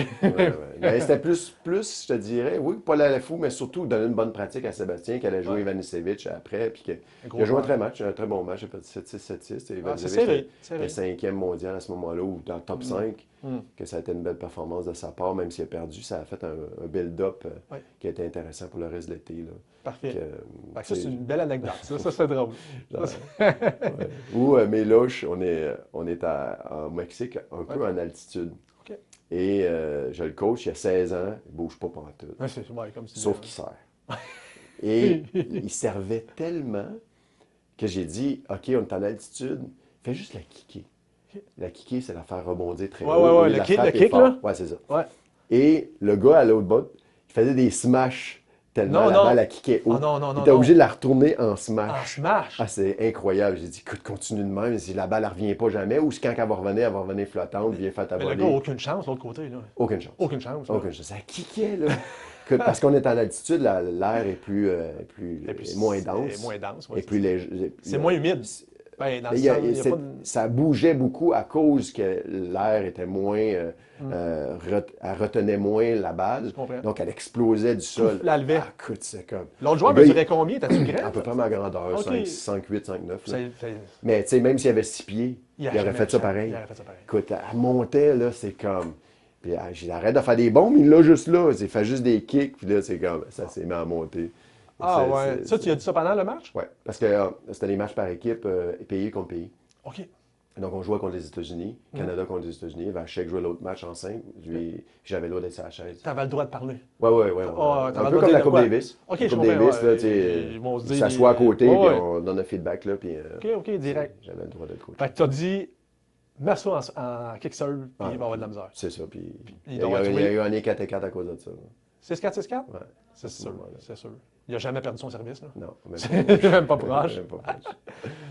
B: mais c'était plus, je te dirais, oui, pas la fou, mais surtout donner une bonne pratique à Sébastien, qui allait jouer Ivanisevic après, puis il a joué un très bon match, il a fait 7-6, 7-6.
A: Ivanisevic
B: était le 5e mondial à ce moment-là, ou dans le top 5, que ça a été une belle performance de sa part, même s'il a perdu, ça a fait un build-up qui a été intéressant pour le reste de l'été.
A: Parfait. Ça, c'est une belle anecdote. Ça c'est drôle.
B: Ou Méloche, on est en Mexique, un peu en altitude.
A: Okay.
B: Et je le coach, il a 16 ans, il ne bouge pas pantoute. Sauf qu'il sert. Et il servait tellement que j'ai dit, OK, on est en altitude, fais juste la kicker. La kicker, c'est la faire rebondir très haut.
A: Le kick, là?
B: Ouais, c'est ça.
A: Ouais.
B: Et le gars à l'autre bout, il faisait des smashs. Tellement la balle a kické haut. Il était obligé de la retourner en smash.
A: En smash?
B: Ah, c'est incroyable. J'ai dit, écoute, continue de même. Si la balle ne revient pas jamais, ou si quand elle va revenir flottante, viens faire ta volée.
A: Mais le gars, aucune chance, l'autre côté. Là.
B: Aucune chance.
A: Aucune chance.
B: Aucune chance. Ça kickait, là. Parce qu'on est en altitude, l'air est moins dense.
A: C'est moins dense,
B: et plus léger.
A: C'est moins humide. Ben, dans le sens,
B: ça bougeait beaucoup à cause que l'air était moins... elle retenait moins la balle. Donc, elle explosait du sol.
A: La levait.
B: Ah, écoute, c'est comme...
A: L'autre joueur mesurait combien? T'as-tu grand?
B: À peu près ma grandeur,
A: okay.
B: 5'8", 5'9". Mais tu sais, même s'il avait 6 pieds, il aurait fait ça pareil. Écoute, elle montait, là, c'est comme... Puis j'arrête de faire des bombes, il l'a juste là. Il fait juste des kicks, puis là, c'est comme... Ça s'est mis à monter.
A: Ah ouais. Ça, tu as dit ça pendant le match?
B: Oui, parce que c'était des matchs par équipe, pays contre pays.
A: OK.
B: Donc, on jouait contre les États-Unis, Canada contre les États-Unis. Vachek jouait l'autre match en 5. J'avais l'autre d'être sur la chaise.
A: Tu avais le droit de parler.
B: Oui. Un peu comme la Coupe Davis.
A: OK,
B: la Coupe Davis, là, tu s'assoit à côté, puis on donne un feedback, là, puis...
A: OK, direct.
B: J'avais le droit d'être coach.
A: Fait que tu as dit, mets ça en kick serve, puis il va avoir de la misère.
B: C'est ça, puis il a gagné 4-4 à cause de ça.
A: 6-4, 6-4?
B: Ouais,
A: C'est
B: à ce
A: sûr,
B: moment-là.
A: c'est sûr. Il n'a jamais perdu son service, là.
B: Non, même
A: C'est
B: pas.
A: même pas proche.
B: Même pas proche.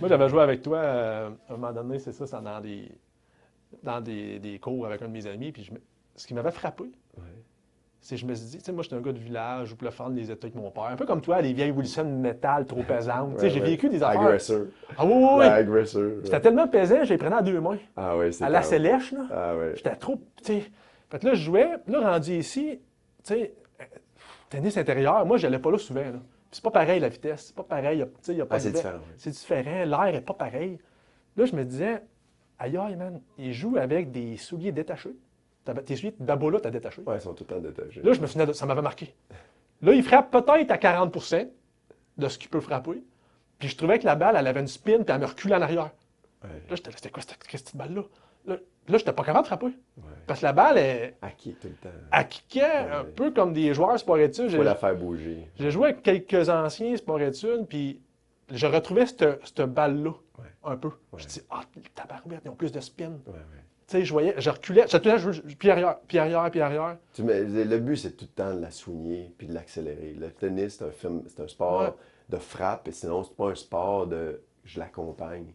A: Moi, j'avais joué avec toi, à un moment donné, c'est ça, c'est dans des cours avec un de mes amis, puis ce qui m'avait frappé,
B: Ouais.
A: c'est que je me suis dit, tu sais, moi, j'étais un gars de village, je voulais faire les états avec mon père, un peu comme toi, les vieilles Wilson de métal trop pesantes. Tu sais, j'ai vécu des affaires.
B: Agresseur.
A: Ah oui, oui, oui.
B: Agresseur.
A: C'était tellement pesant, j'ai pris à deux mains.
B: Ah ouais, c'est
A: À la
B: calme.
A: Célèche, là.
B: Ah ouais.
A: J'étais trop. Tu sais. Fait que là, je jouais, puis là, rendu ici, tu sais, tennis intérieur, moi, j'allais pas là souvent, là. Puis c'est pas pareil, la vitesse. C'est pas pareil. Tu sais, il y a pas
B: Ah,
A: de
B: c'est
A: vent.
B: différent. Oui.
A: C'est différent. L'air est pas pareil. Là, je me disais, aïe, aïe, man, ils jouent avec des souliers détachés. Tes souliers d'Abola, t'as détaché.
B: Ouais, ils sont tout le temps détachés.
A: Là, je me souviens, ça m'avait marqué. Là, il frappe peut-être à 40 de ce qu'il peut frapper. Puis je trouvais que la balle, elle avait une spin, puis elle me reculait en arrière.
B: Ouais.
A: Là, j'étais là, c'était quoi cette balle-là? Là, j'étais pas capable de frapper.
B: Ouais.
A: Parce que la balle, elle
B: Acquis tout le temps.
A: kickait un peu comme des joueurs sport-études.
B: Faut la faire bouger.
A: J'ai joué avec quelques anciens sport-études, puis je retrouvais cette balle-là,
B: Ouais.
A: un peu.
B: Ouais.
A: Je dis, ah, tabarouette, ils ont plus de spin.
B: Ouais, ouais.
A: Tu sais, je reculais, puis arrière, puis arrière, puis arrière.
B: Le but, c'est tout le temps de la soigner puis de l'accélérer. Le tennis, c'est un sport
A: Ouais.
B: de frappe, et sinon, c'est pas un sport de je l'accompagne.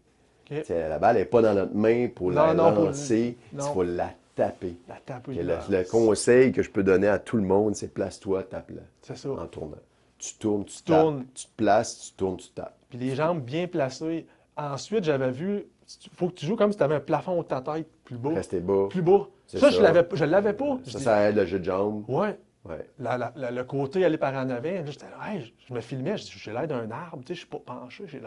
A: OK.
B: T'sais, la balle n'est pas dans notre main pour la
A: Non, pour-
B: lancer, il
A: non.
B: faut la taper.
A: La tape,
B: Puis le conseil que je peux donner à tout le monde, c'est place-toi, tape-la
A: c'est ça.
B: en tournant. Tu tournes, tu
A: tournes.
B: tapes, tu te places, tu tournes, tu tapes.
A: Puis les jambes bien placées. Ensuite, j'avais vu, il faut que tu joues comme si tu avais un plafond au de ta tête, plus bas.
B: Restez bas.
A: Plus bas.
B: C'est
A: Ça,
B: ça.
A: je l'avais pas. Je dis,
B: Ça aide le jeu de jambes.
A: ouais.
B: Ouais.
A: Le côté aller par en avant, là, j'étais là, hey, je me filmais, je dis, j'ai l'air d'un arbre, tu sais, je suis pas penché, je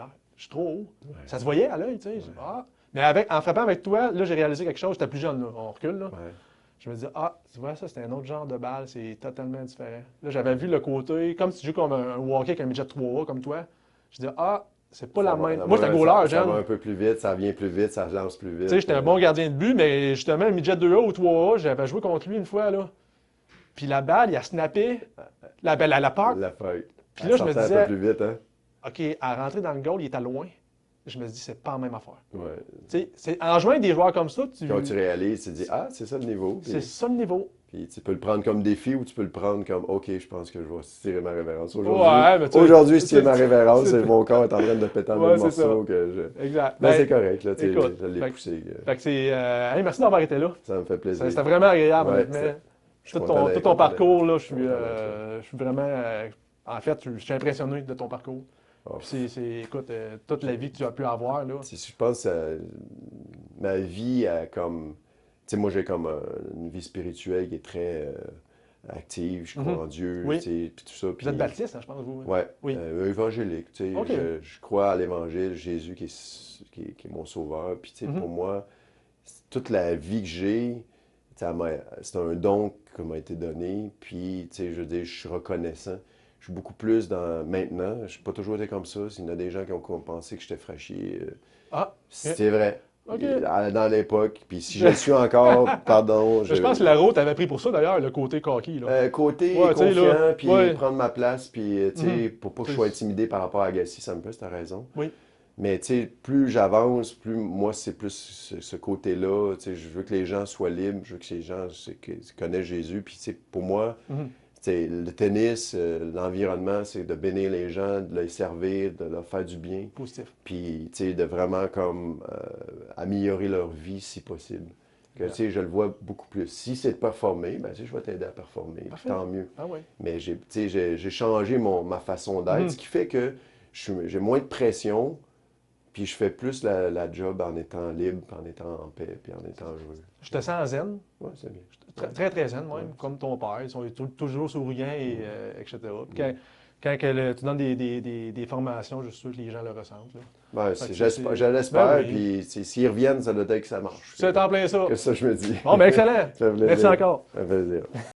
A: suis trop haut.
B: Ouais.
A: Ça se voyait à l'œil, tu sais. Je dis, ah. Mais en frappant avec toi, là, j'ai réalisé quelque chose, j'étais plus jeune, là, on recule, là.
B: Ouais.
A: Je me dis, ah, tu vois, ça, c'était un autre genre de balle, c'est totalement différent. Là, j'avais vu le côté, comme si tu joues comme un walkie avec un midget 3A comme toi. Je dis, ah, c'est pas la même. Moi, j'étais un goaler,
B: Ça
A: jeune.
B: va un peu plus vite, ça vient plus vite, ça lance plus vite.
A: Tu sais, j'étais un bon gardien de but, mais justement, le midget 2A ou 3A, j'avais joué contre lui une fois, là. Puis la balle, il a snappé. La balle, elle a peur.
B: La feuille.
A: Puis là, je me
B: un
A: disais,
B: peu plus vite, hein?
A: OK, à rentrer dans le goal, il était loin. Je me dis, c'est pas la même affaire.
B: Ouais.
A: Tu sais, en jouant avec des joueurs comme ça,
B: Quand tu réalises, tu te dis, ah, c'est ça le niveau.
A: c'est ça le niveau.
B: Puis tu peux le prendre comme défi ou tu peux le prendre comme, OK, je pense que je vais tirer ma révérence. Aujourd'hui,
A: Ouais, mais tu sais,
B: aujourd'hui je tire ma
A: c'est-
B: révérence
A: c'est-
B: et mon corps est en train de péter en
A: Ouais,
B: même
A: c'est
B: morceau que je...
A: Exact.
B: Mais
A: Ben,
B: c'est correct, là, tu sais,
A: écoute,
B: je l'ai
A: fait que-
B: poussé.
A: Fait que c'est. Hey, merci d'avoir été là.
B: Ça me fait plaisir.
A: C'était vraiment agréable,
B: Ouais,
A: honnêtement.
B: je suis
A: Tout
B: content
A: ton,
B: d'être-
A: tout ton
B: content
A: parcours, là,
B: content d'être
A: je suis vraiment. En fait, je suis impressionné de ton parcours.
B: Oh.
A: Puis écoute, toute la vie que tu as pu avoir, là.
B: Je pense ma vie a comme... Tu sais, moi, j'ai comme une vie spirituelle qui est très active. Je crois en Dieu,
A: Oui.
B: tu sais, puis tout ça.
A: Vous
B: Puis,
A: êtes baptiste, hein, je pense, vous. hein?
B: ouais,
A: Oui.
B: évangélique, tu sais.
A: OK.
B: Je crois à l'évangile, Jésus qui est mon sauveur. Puis, tu sais, pour moi, toute la vie que j'ai, c'est un don qui m'a été donné. Puis, tu sais, je veux dire, je suis reconnaissant. Je suis beaucoup plus dans maintenant. Je n'ai pas toujours été comme ça. Il y en a des gens qui ont pensé que j'étais fraîchier.
A: Ah,
B: C'est vrai.
A: OK.
B: Dans l'époque. Puis si je le suis encore, pardon.
A: je pense que la route avait pris pour ça, d'ailleurs, le côté cocky, là.
B: Côté
A: Ouais, tu sais,
B: confiant,
A: là,
B: puis
A: ouais.
B: prendre ma place, puis tu sais, pour pas que je sois intimidé par rapport à Agassi, ça me peut, t'as raison.
A: Oui.
B: Mais tu sais, plus j'avance, plus moi, c'est plus ce côté-là. Tu sais, je veux que les gens soient libres, je veux que les gens connaissent Jésus. Puis tu sais, pour moi, tu sais, le tennis, l'environnement, c'est de bénir les gens, de les servir, de leur faire du bien.
A: Positif.
B: Puis, tu sais, de vraiment comme améliorer leur vie si possible. Que, tu sais, je le vois beaucoup plus. Si c'est de performer, ben, tu sais, je vais t'aider à performer. Puis
A: Parfait.
B: tant mieux.
A: Ah oui.
B: Mais tu sais, j'ai changé ma façon d'être, ce qui fait que j'ai moins de pression, puis je fais plus la job en étant libre, en étant en paix, puis en étant heureux.
A: Je te sens zen.
B: Ouais, c'est bien.
A: Très, très, très zen, même, comme ton père. Ils sont toujours souriants, et, etc. Puis quand tu donnes des formations, je suis sûr que les gens le ressentent. Là.
B: Ben,
A: Fait que
B: je l'espère,
A: Ben oui.
B: puis tu sais, s'ils reviennent, ça doit être que ça marche.
A: C'est en plein ça.
B: Que ça, je me dis.
A: Bon, ben excellent.
B: Ça fait plaisir.
A: Merci encore.
B: Ça fait plaisir.